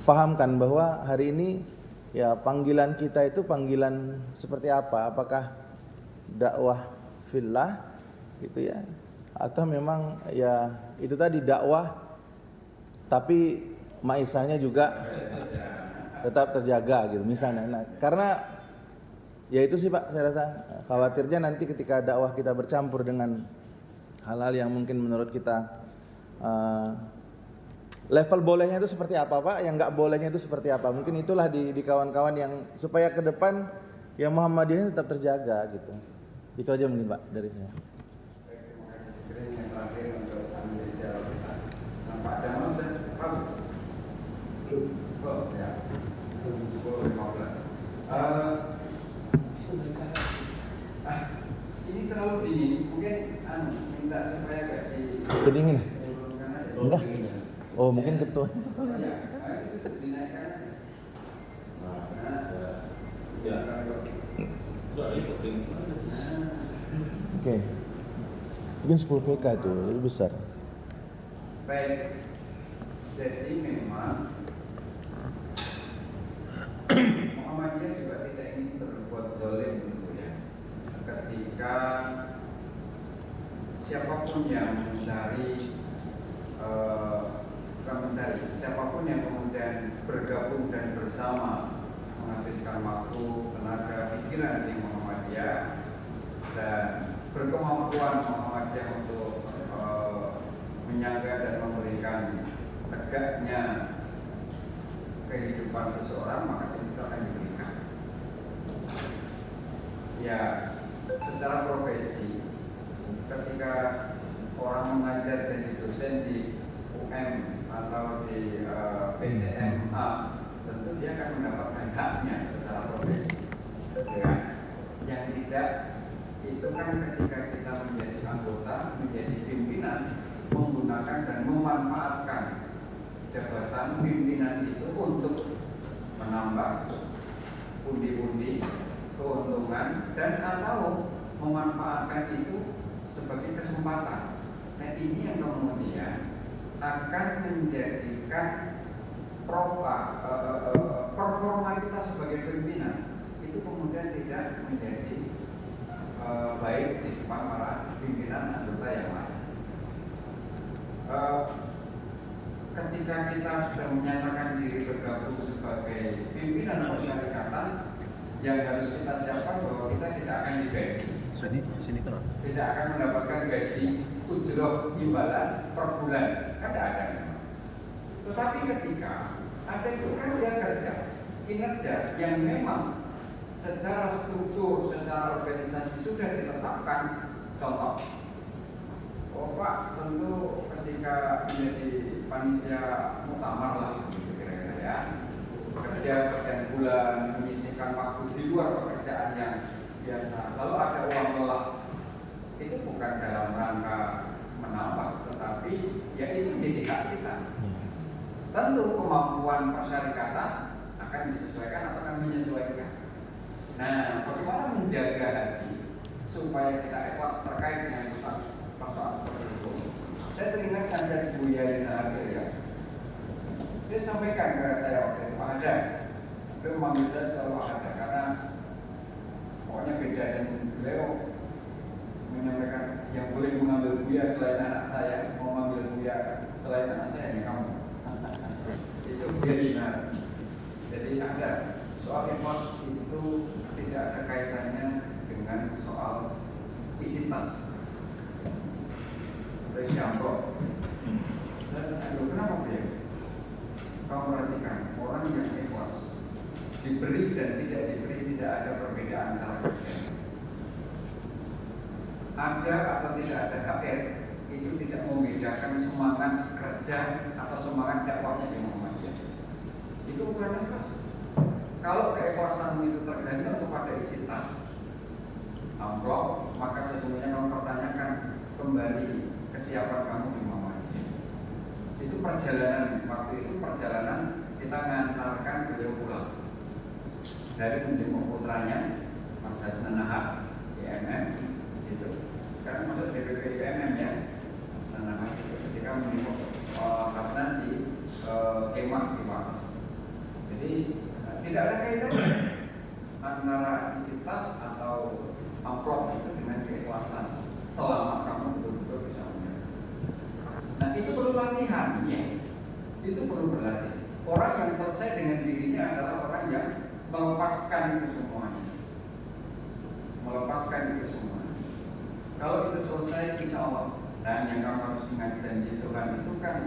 fahamkan bahwa hari ini ya panggilan kita itu panggilan seperti apa? Apakah dakwah fillah gitu ya? Atau memang ya itu tadi dakwah tapi maisahnya juga tetap terjaga gitu misalnya. Nah, karena ya itu sih Pak, saya rasa khawatirnya nanti ketika dakwah kita bercampur dengan hal-hal yang mungkin menurut kita level bolehnya itu seperti apa Pak, yang nggak bolehnya itu seperti apa. Mungkin itulah di kawan-kawan yang supaya ke depan yang Muhammadiyah tetap terjaga gitu. Itu aja mungkin Pak dari saya. Baik, terima kasih. Sekiranya yang terakhir untuk menjadi jawab kita. Nah, Pak Jamal sudah tahu? Belum. Oh ya. 10.15. Ini terlalu dingin. Mungkin minta supaya agak Kedingin? diturunkan aja. Enggak. Oh mungkin ketua. Ya, itu dinaikkan aja. Nah, Ya. Udah ikut ini. Oke. Mungkin 10 PK itu lebih besar. Baik. Jadi memang Muhammadiyah juga tidak ingin berbuat zalim tentu ya. Ketika siapapun yang siapapun yang kemudian bergabung dan bersama menghabiskan waktu, tenaga, pikiran di Muhammadiyah dan berkemampuan Muhammadiyah untuk menjaga dan memberikan tegaknya kehidupan seseorang, maka itu akan diberikan. Ya, secara profesi, ketika orang mengajar jadi dosen di UM atau di PTMA, tentu dia akan mendapatkan haknya secara profesi. Ya. Yang tidak, itu kan ketika kita menjadi anggota, menjadi pimpinan, menggunakan dan memanfaatkan jabatan pimpinan itu untuk menambah pundi-pundi keuntungan dan atau memanfaatkan itu sebagai kesempatan. Nah, ini yang kemudian akan menjadikan performa kita sebagai pimpinan itu kemudian tidak menjadi baik di depan para pimpinan anggota yang lain. Ketika kita sudah menyatakan diri bergabung sebagai pimpinan persyarikatan, yang harus kita siapkan bahwa kita tidak akan digaji. Sini kan. Tidak akan mendapatkan gaji ujroh imbalan per bulan, kan tidak ada. Tetapi ketika ada kerja kinerja yang memang secara struktur, secara organisasi sudah ditetapkan, contoh, Pak tentu ketika menjadi panitia muktamar lah, kira-kira ya, bekerja sekian bulan, menyisihkan waktu di luar pekerjaan yang biasa, lalu ada uang lelah, itu bukan dalam rangka menambah, tetapi ya itu menjadi hak kita. Tentu kemampuan persyarikatan akan disesuaikan atau akan menyesuaikan. Nah, bagaimana menjaga hati supaya kita ikhlas terkait dengan persoalan seperti itu? Saya teringat nasihat Buya Akhir ya. Dia sampaikan ke saya waktu itu ada. Dia memanggil saya selalu ada karena pokoknya beda, dan beliau menyampaikan yang boleh mengambil Buya selain anak saya, mau manggil Buya selain anak saya ini kamu. Itu Buya Dinar. Jadi ada soal ikhlas itu tidak ada kaitannya dengan soal isi tas atau isi amplop. Saya tanya dulu, kenapa Buya? Kau perhatikan orang yang ikhlas diberi dan tidak diberi tidak ada perbedaan cara kerja. Ada atau tidak ada KR itu tidak membedakan semangat kerja atau semangat dakwahnya di Muhammadiyah. Itu bukan ikhlas. Kalau keikhlasanmu itu tergantung kepada isi tas, amplop, maka sesungguhnya kamu pertanyakan kembali kesiapan kamu di Muhammadiyah. Itu perjalanan, waktu itu perjalanan kita mengantarkan beliau pulang dari menjenguk putranya Mas Hasnan Nahar IMM gitu. Sekarang masuk DPP IMM ya, Mas Hasnan Nahar itu ketika menjenguk Hasnan di kemah di atas. Jadi tidak ada kaitannya antara isi tas atau amplop itu dengan keikhlasan selama kamu betul-betul bisa menyerah. Nah itu perlu latihan ya. Itu perlu berlatih. Orang yang selesai dengan dirinya adalah orang yang melepaskan itu semuanya. Melepaskan itu semuanya. Kalau itu selesai, insya Allah. Dan yang kamu harus ingat janji Tuhan itu kan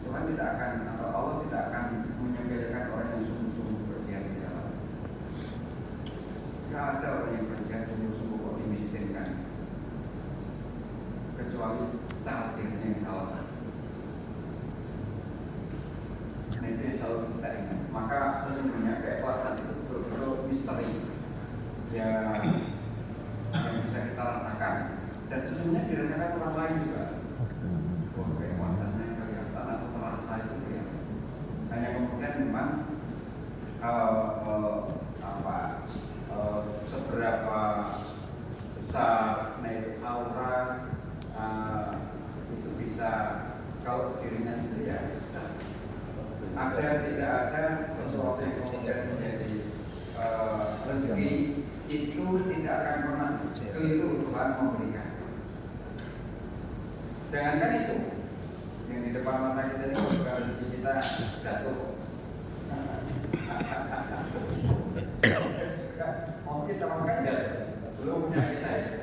Tuhan tidak akan atau Allah tidak akan menyembelihkan orang yang sungguh-sungguh berjihad di dalam. Tidak ada orang yang berjihad sungguh-sungguh kok dimiskinkan, kecuali cara jihadnya yang salah. Nah itu yang selalu kita ingat. Maka sesungguhnya keikhlasan itu betul-betul misteri yang bisa kita rasakan dan sesungguhnya dirasakan orang lain juga. Wah keikhlasannya kelihatan atau terasa itu kelihatan. Hanya kemudian memang seberapa besar nah itu aura itu bisa kalau dirinya sendiri ya sudah. Ada tidak ada sesuatu yang kemudian menjadi rezeki itu tidak akan pernah keliru Tuhan memberikan. Jangankan itu yang di depan mata kita ini bukan rezeki kita jatuh. Mau kita makan jatuh, belum punya kita ya.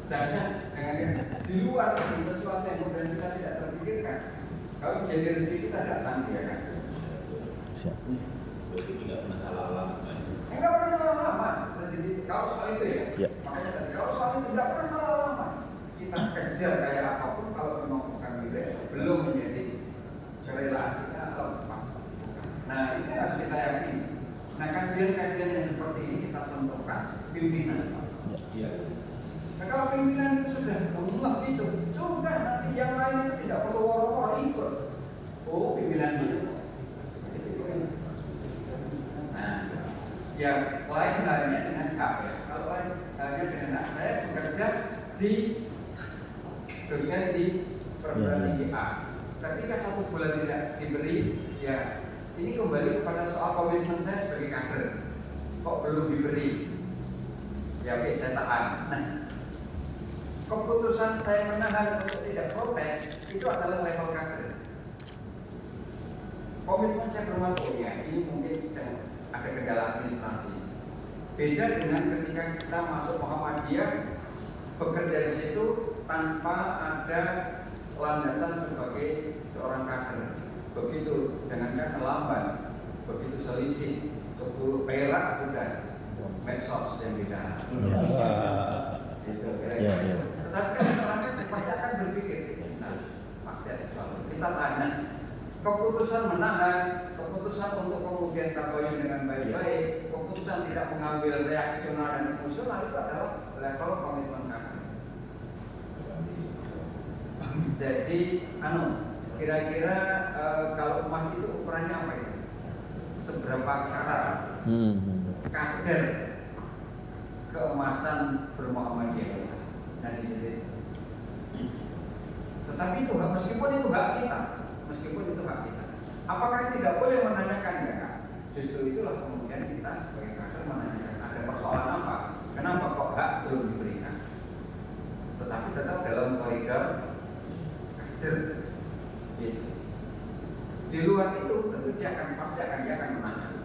Jangan di luar sesuatu yang kemudian kita tidak terpikirkan. Kalau jadi rezeki kita datang dia kan. Berarti tidak pernah salah alamat. Enggak pernah salah alamat rezeki. Kalau soal itu ya. Makanya tadi kalau soal itu enggak pernah salah alamat. Kita kejar kayak apapun kalau memang bukan milik belum menjadi kerelaan kita lepas. Nah itu harus kita yakini. Nah kajian-kajian yang seperti ini kita sentuhkan pimpinan. Nah kalau pimpinan itu sudah menguap itu, sudah nanti yang lain itu tidak perlu woro-woro ikut. Oh pimpinan itu. Nah, yang lain halnya dengan hak ya. Kalau lain halnya dengan hak, saya bekerja di dosen di perguruan tinggi A. Ketika 1 bulan tidak diberi, ya ini kembali kepada soal komitmen saya sebagai kader. Kok belum diberi? Ya oke, saya tahan. Nah, keputusan saya menahan untuk tidak protes itu adalah level kader. Komitmen saya bermakna ya, ini mungkin sedang ada kendala administrasi. Beda dengan ketika kita masuk Muhammadiyah, bekerja di situ tanpa ada landasan sebagai seorang kader. Begitu, jangankan terlambat, begitu selisih 10 perak sudah medsos yang bicara. Itu kira-kira. Tetapi kan masyarakat pasti akan berpikir sejenak, pasti ada sesuatu. Kita tanya, keputusan menahan, keputusan untuk kemudian tabayun dengan baik-baik, keputusan tidak mengambil reaksional dan emosional itu adalah level komitmen kami. Jadi, kira-kira kalau emas itu ukurannya apa ya? Seberapa karat kadar keemasan bermuhammadiyah kita? Nah di sini. Tetapi itu meskipun itu hak kita, apakah tidak boleh menanyakan ya? Justru itulah kemudian kita sebagai kader menanyakan ada persoalan apa? Kenapa kok hak belum diberikan? Tetapi tetap dalam koridor kader. Gitu. Di luar itu tentu dia akan menanya.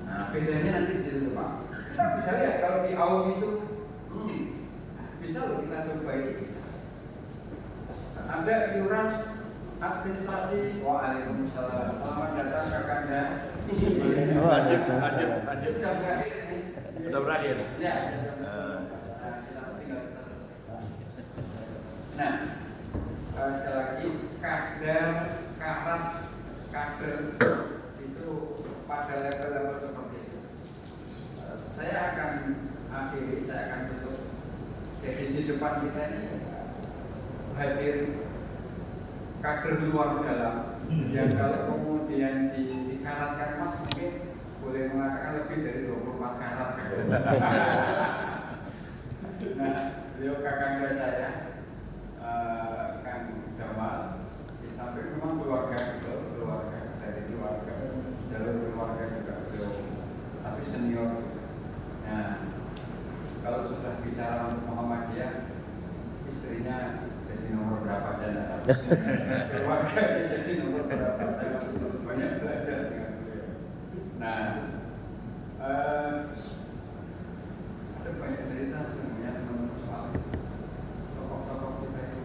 Nah bedanya nanti di situ Pak. Kita bisa lihat kalau di AUM itu, bisa loh kita coba ini bisa. Ada iuran administrasi. Waalaikumsalam. Selamat datang Kakanda. Oh, lanjut. Sudah berakhir ini. Sudah berakhir. Ya. Kita tinggal Nah, sekali lagi kader itu pada level-level seperti itu. Saya akan tutup. Jadi di depan kita ini hadir kader luar dalam yang kalau kemudian dikaratkan Mas mungkin boleh mengatakan lebih dari 24 karat. Nah, beliau kakanda saya Kang Jamal di samping memang keluarga dari keluarga jalur keluarga juga beliau, tapi senior juga. Nah, kalau sudah bicara untuk Muhammadiyah, istrinya jadi nomor berapa saya tidak tahu. Keluarganya jadi nomor berapa saya masih terus banyak belajar dengan beliau. Nah, ada banyak cerita sebenarnya teman-teman soal tokoh-tokoh kita itu.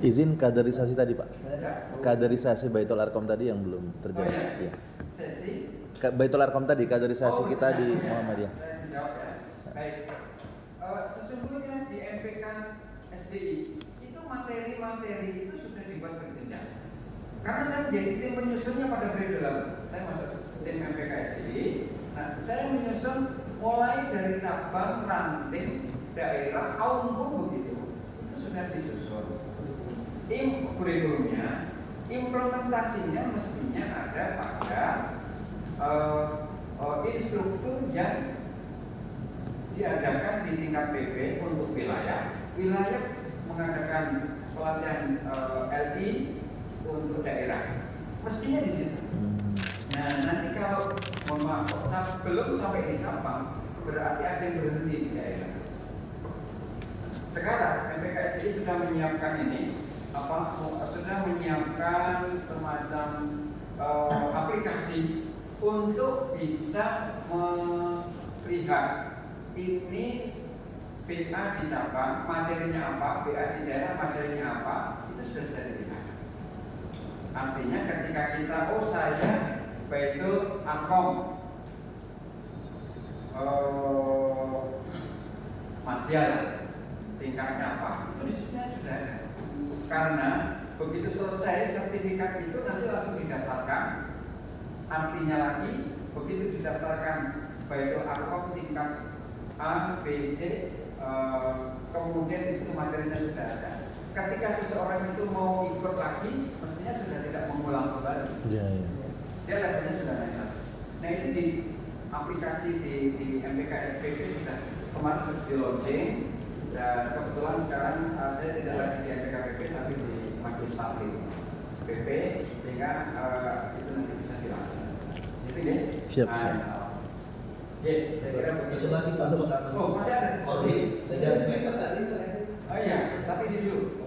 Izin kaderisasi tadi Pak. Ya. Kaderisasi Baitul Arqam tadi yang belum terjadi. Oh, iya. Iya. Sesi. Baitul Arqam tadi kaderisasi kita di ya. Muhammadiyah. Saya menjawab ya. Baik. Sesungguhnya di MPK SDI itu materi-materi itu sudah dibuat berjenjang. Karena saya menjadi tim penyusunnya pada periode lalu. Saya masuk tim MPK SDI. Nah, saya menyusun mulai dari cabang, ranting, daerah, kaum pun begitu. Itu sudah disusun. Kurikulumnya, implementasinya mestinya ada pada instruktur yang diadakan di tingkat PP untuk wilayah mengadakan pelatihan LI untuk daerah, mestinya di situ. Nah, nanti kalau mohon maaf, belum sampai di cabang, berarti ada yang berhenti di daerah. Sekarang MPKSDI sudah menyiapkan ini, sudah menyiapkan semacam aplikasi untuk bisa melihat ini BA di cabang, materinya apa, BA di daerah, materinya apa, itu sudah bisa dilihat. Artinya ketika kita, saya Baitul Arqam Madya tingkatnya apa, itu di sini sudah ada. Karena begitu selesai sertifikat itu nanti langsung didaftarkan. Artinya lagi begitu didaftarkan Baitul Arqam tingkat A, B, C, kemudian di situ materinya sudah ada. Ketika seseorang itu mau ikut lagi, mestinya sudah tidak mengulang kembali. Iya. Dia levelnya sudah naik lagi. Nah, itu di aplikasi di MPK SPP sudah kemarin sudah di launching, dan kebetulan sekarang saya tidak lagi di MPK PP tapi di Majelis Taklim PP, sehingga itu nanti bisa dilakukan. Itu ya. Siap. Ya, saya kira begitu. Itu lagi Pak Ustaz. Oh, masih ada. Oh, di negara center tadi. Oh iya, tapi ini dulu.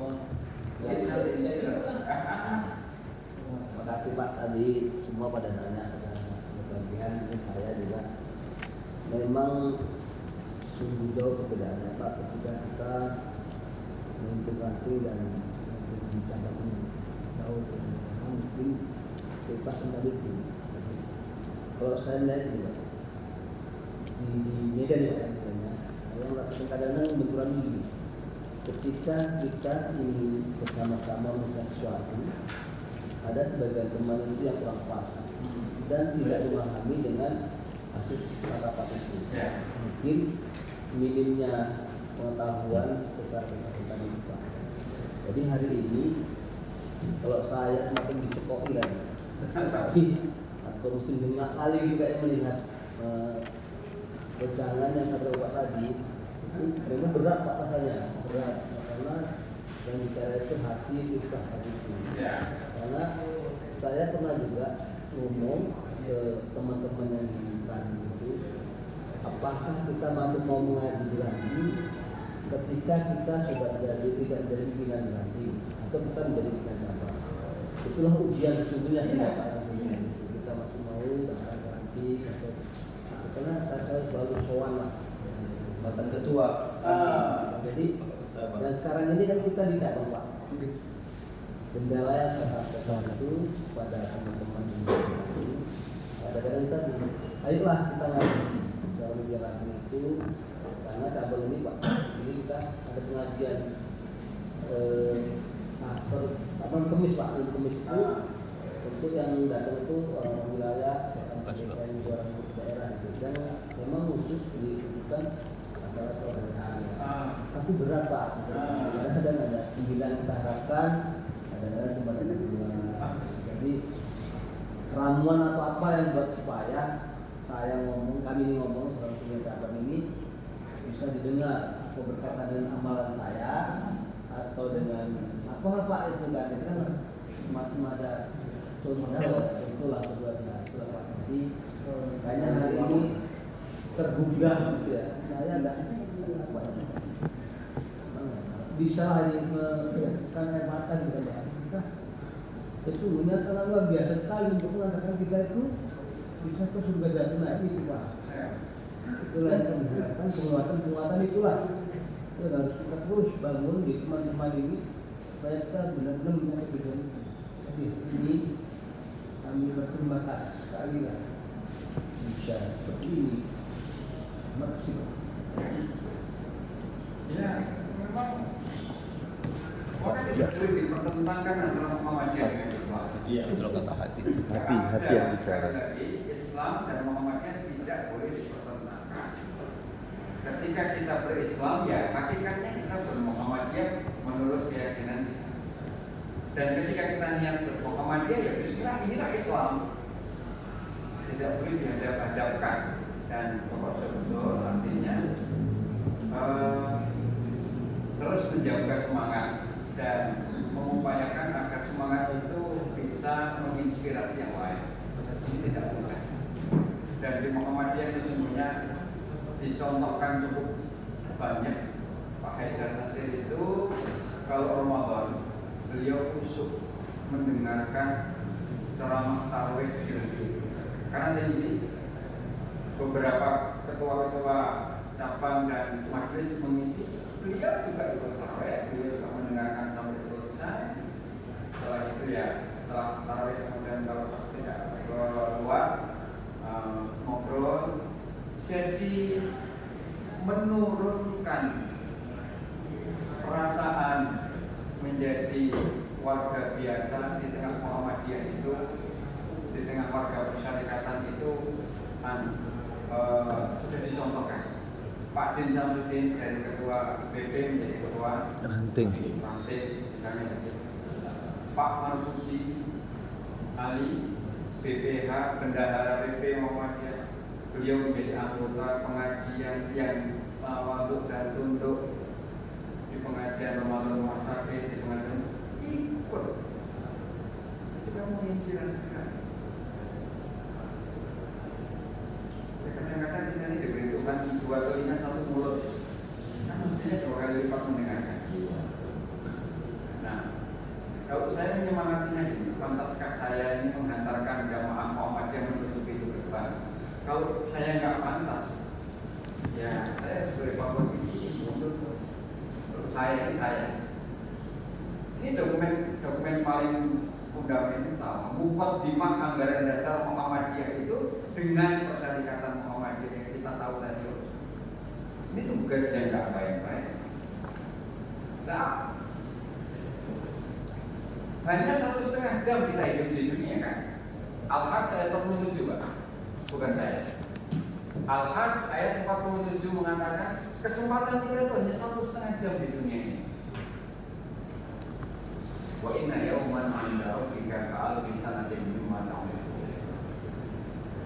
Ini nanti saya jelaskan. Terima kasih Pak, tadi semua pada nanya dan bagian saya juga memang sungguh jauh perbedaannya Pak ketika kita memimpin ranting dan memimpin cabang jauh berbeda. Mungkin kita sebaliknya. Kalau saya lihat juga di Medan ya, yang melakukan kadang-kadang benturan diri. Ketika kita ingin bersama-sama melakukan sesuatu, ada sebagian teman itu yang kurang pas dan tidak memahami dengan hasil rapat itu. Mungkin minimnya pengetahuan secara kita lupa. Jadi hari ini kalau saya semakin dicekoki lagi, tapi atau mesti dengar kali juga yang melihat pejangan yang saya berubah tadi itu memang berat Pak rasanya, berat karena yang bicara itu hati ikhlas itu. Karena saya pernah juga ngomong ke teman-teman yang di Bandung itu, apakah kita masih mau mengaji lagi ketika kita sudah tidak jadi pimpinan lagi atau kita menjadi pimpinan cabang? Itulah ujian sesungguhnya siapa kita masih mau ganti atau karena saya baru sowan lah mantan ketua. jadi dan sekarang ini kan kita di cabang Pak. kendala yang saya sampaikan itu pada teman-teman ini kadang-kadang tadi, ayolah kita ngaji soal menjalankan itu karena cabang ini Pak, ini kita ada pengajian Kemis Pak, Kemis itu untuk yang datang itu wilayah yang juara daerah itu dan memang khusus ditentukan masalah keorganisasian. Tapi berat Pak, kadang-kadang ada 9 kita harapkan, kadang-kadang cuma ada 2. Jadi ramuan atau apa yang buat supaya saya ngomong, kami ini ngomong soal cabang ini bisa didengar atau berkaitan dengan amalan saya atau dengan apa Pak itu kan semacam ada contoh itulah keduanya Pak. Jadi kayaknya hari ini tergugah gitu ya. Saya nggak apa bisa hanya mengeluarkan air mata gitu ya. Sesungguhnya sangat luar biasa sekali untuk mengatakan kita itu bisa ke surga jannah itu Pak. Itulah yang kami harapkan, penguatan itulah itu harus kita terus bangun di teman-teman ini supaya kita benar-benar mencapai tujuan itu. Jadi ini kami berterima kasih sekali lah bisa seperti ini. Terima kasih Pak. Ya, memang orang tidak boleh dipertentangkan antara Muhammadiyah dengan Islam. Iya. Itu kata hati. Hati yang bicara. Sekali lagi, Islam dan Muhammadiyah tidak boleh dipertentangkan. Ketika kita berislam, ya hakikatnya kita bermuhammadiyah menurut keyakinan kita. Dan ketika kita niat bermuhammadiyah, ya bismillah, inilah Islam. Tidak boleh dihadap-hadapkan. Dan Bapak sudah betul artinya terus menjaga semangat dan mengupayakan agar semangat itu bisa menginspirasi yang lain. Ini tidak mudah. Dan di Muhammadiyah sesungguhnya dicontohkan cukup banyak. Pak Haidar Nasir itu kalau Ramadan beliau khusyuk mendengarkan ceramah tarawih di masjid. Karena saya isi beberapa ketua-ketua cabang dan majelis mengisi, beliau juga ikut tarawih, beliau juga mendengarkan sampai selesai. Setelah itu ya, setelah tarawih kemudian kalau pas tidak keluar ngobrol, jadi menurunkan perasaan menjadi warga biasa di tengah Muhammadiyah itu, di tengah warga persyarikatan itu sudah dicontohkan. Pak Din Samsudin dari ketua BP menjadi ketua ranting misalnya. Pak Marfusi Ali BPH bendahara BP Muhammadiyah, beliau menjadi anggota pengajian yang tawaduk dan tunduk di pengajian Ramadan rumah sakit, di pengajian ikut. Itu kan menginspirasikan. Ya, kadang-kadang kita ini diberi Tuhan 2 telinga 1 mulut, kan mestinya 2 kali lipat mendengarkan. Nah, kalau saya menyemangatinya ini, pantaskah saya ini menghantarkan jamaah Muhammadiyah menuju pintu gerbang? Kalau saya nggak pantas, ya saya harus berevaluasi diri mundur. Kalau saya ini dokumen paling fundamental, muqaddimah anggaran dasar Muhammadiyah itu dengan persyarikatan Muhammadiyah yang kita tahu tadi. Ini tugas yang nggak baik-baik. Nah, hanya 1,5 jam kita hidup di dunia kan. Al-Hajj ayat 47 Pak, bukan saya. Al-Hajj ayat 47 mengatakan kesempatan kita itu hanya 1,5 jam di dunia ini. Wa inna yawman 'inda rabbika ka'alfi sanatin mimma ta'udun.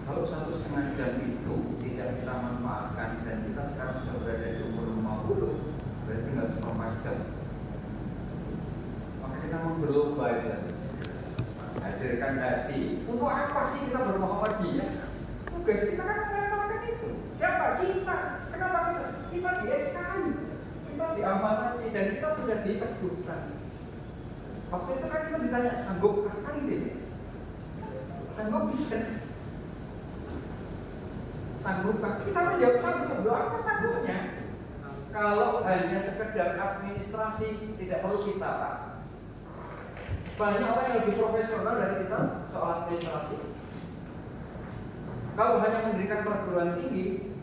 Kalau 1,5 jam itu tidak kita manfaatkan dan kita sekarang sudah berada di umur 50, berarti tinggal 1,4 jam. Maka kita mau berlomba itu. Hadirkan hati. Untuk apa sih kita bermuhammadiyah? Tugas kita kan mengantarkan itu. Siapa kita? Kenapa kita? Kita di SKI, kita diamanati dan kita sudah diteguhkan. Waktu itu kan kita ditanya sanggup kan ini? Sanggup kan? Sanggup kan? Kita menjawab sanggup. Apa sanggupnya? Kalau hanya sekedar administrasi tidak perlu kita Pak. Banyak orang yang lebih profesional dari kita soal administrasi. Kalau hanya mendirikan perguruan tinggi,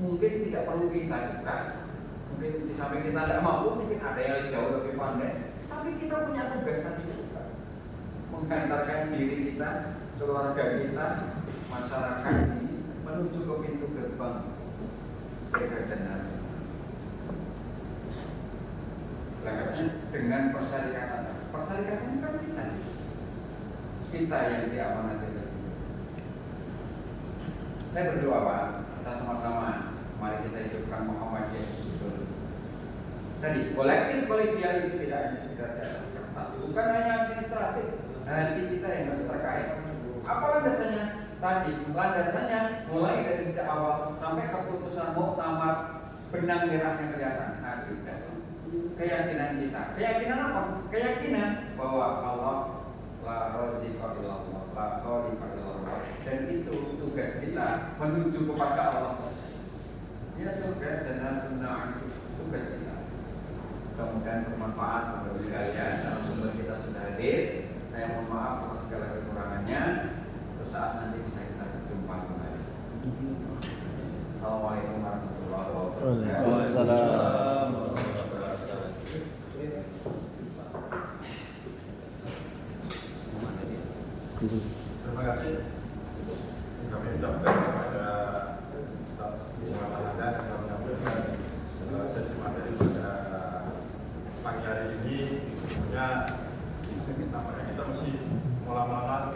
mungkin tidak perlu kita juga. Mungkin di samping kita tidak mampu, mungkin ada yang jauh lebih pandai. Tapi kita punya tugas tadi juga, mengantarkan diri kita, keluarga kita, masyarakat ini menuju ke pintu gerbang surga jannah. Dengan persyaratan kan kita yang diamanati. Saya berdoa Pak, kita sama-sama mari kita hidupkan Muhammadiyah betul. Tadi kolektif kolegial itu tidak hanya sekedar di atas kertas, bukan hanya administratif, hati kita yang harus terkait. Apa landasannya? Tadi landasannya mulai dari sejak awal sampai keputusan muktamar, benang merahnya kelihatan akidah. Keyakinan kita. Keyakinan apa? Keyakinan bahwa Allah la raziqa illallah, la khaliqa illallah. Dan itu tugas kita menuju kepada Allah. Ya surga jannatun na'im, tugas kita. Mudah-mudahan bermanfaat bagi sekalian. Dalam sumber kita sudah hadir. Saya mohon maaf atas segala kekurangannya. Terus saat nanti bisa kita berjumpa kembali. Assalamualaikum warahmatullahi wabarakatuh. Waalaikumsalam. Terima kasih. Kami ucapkan kepada Ustaz Muhammad Anda yang telah menyampaikan sesi materi pada pagi hari ini. Sebenarnya kita mesti malam-malam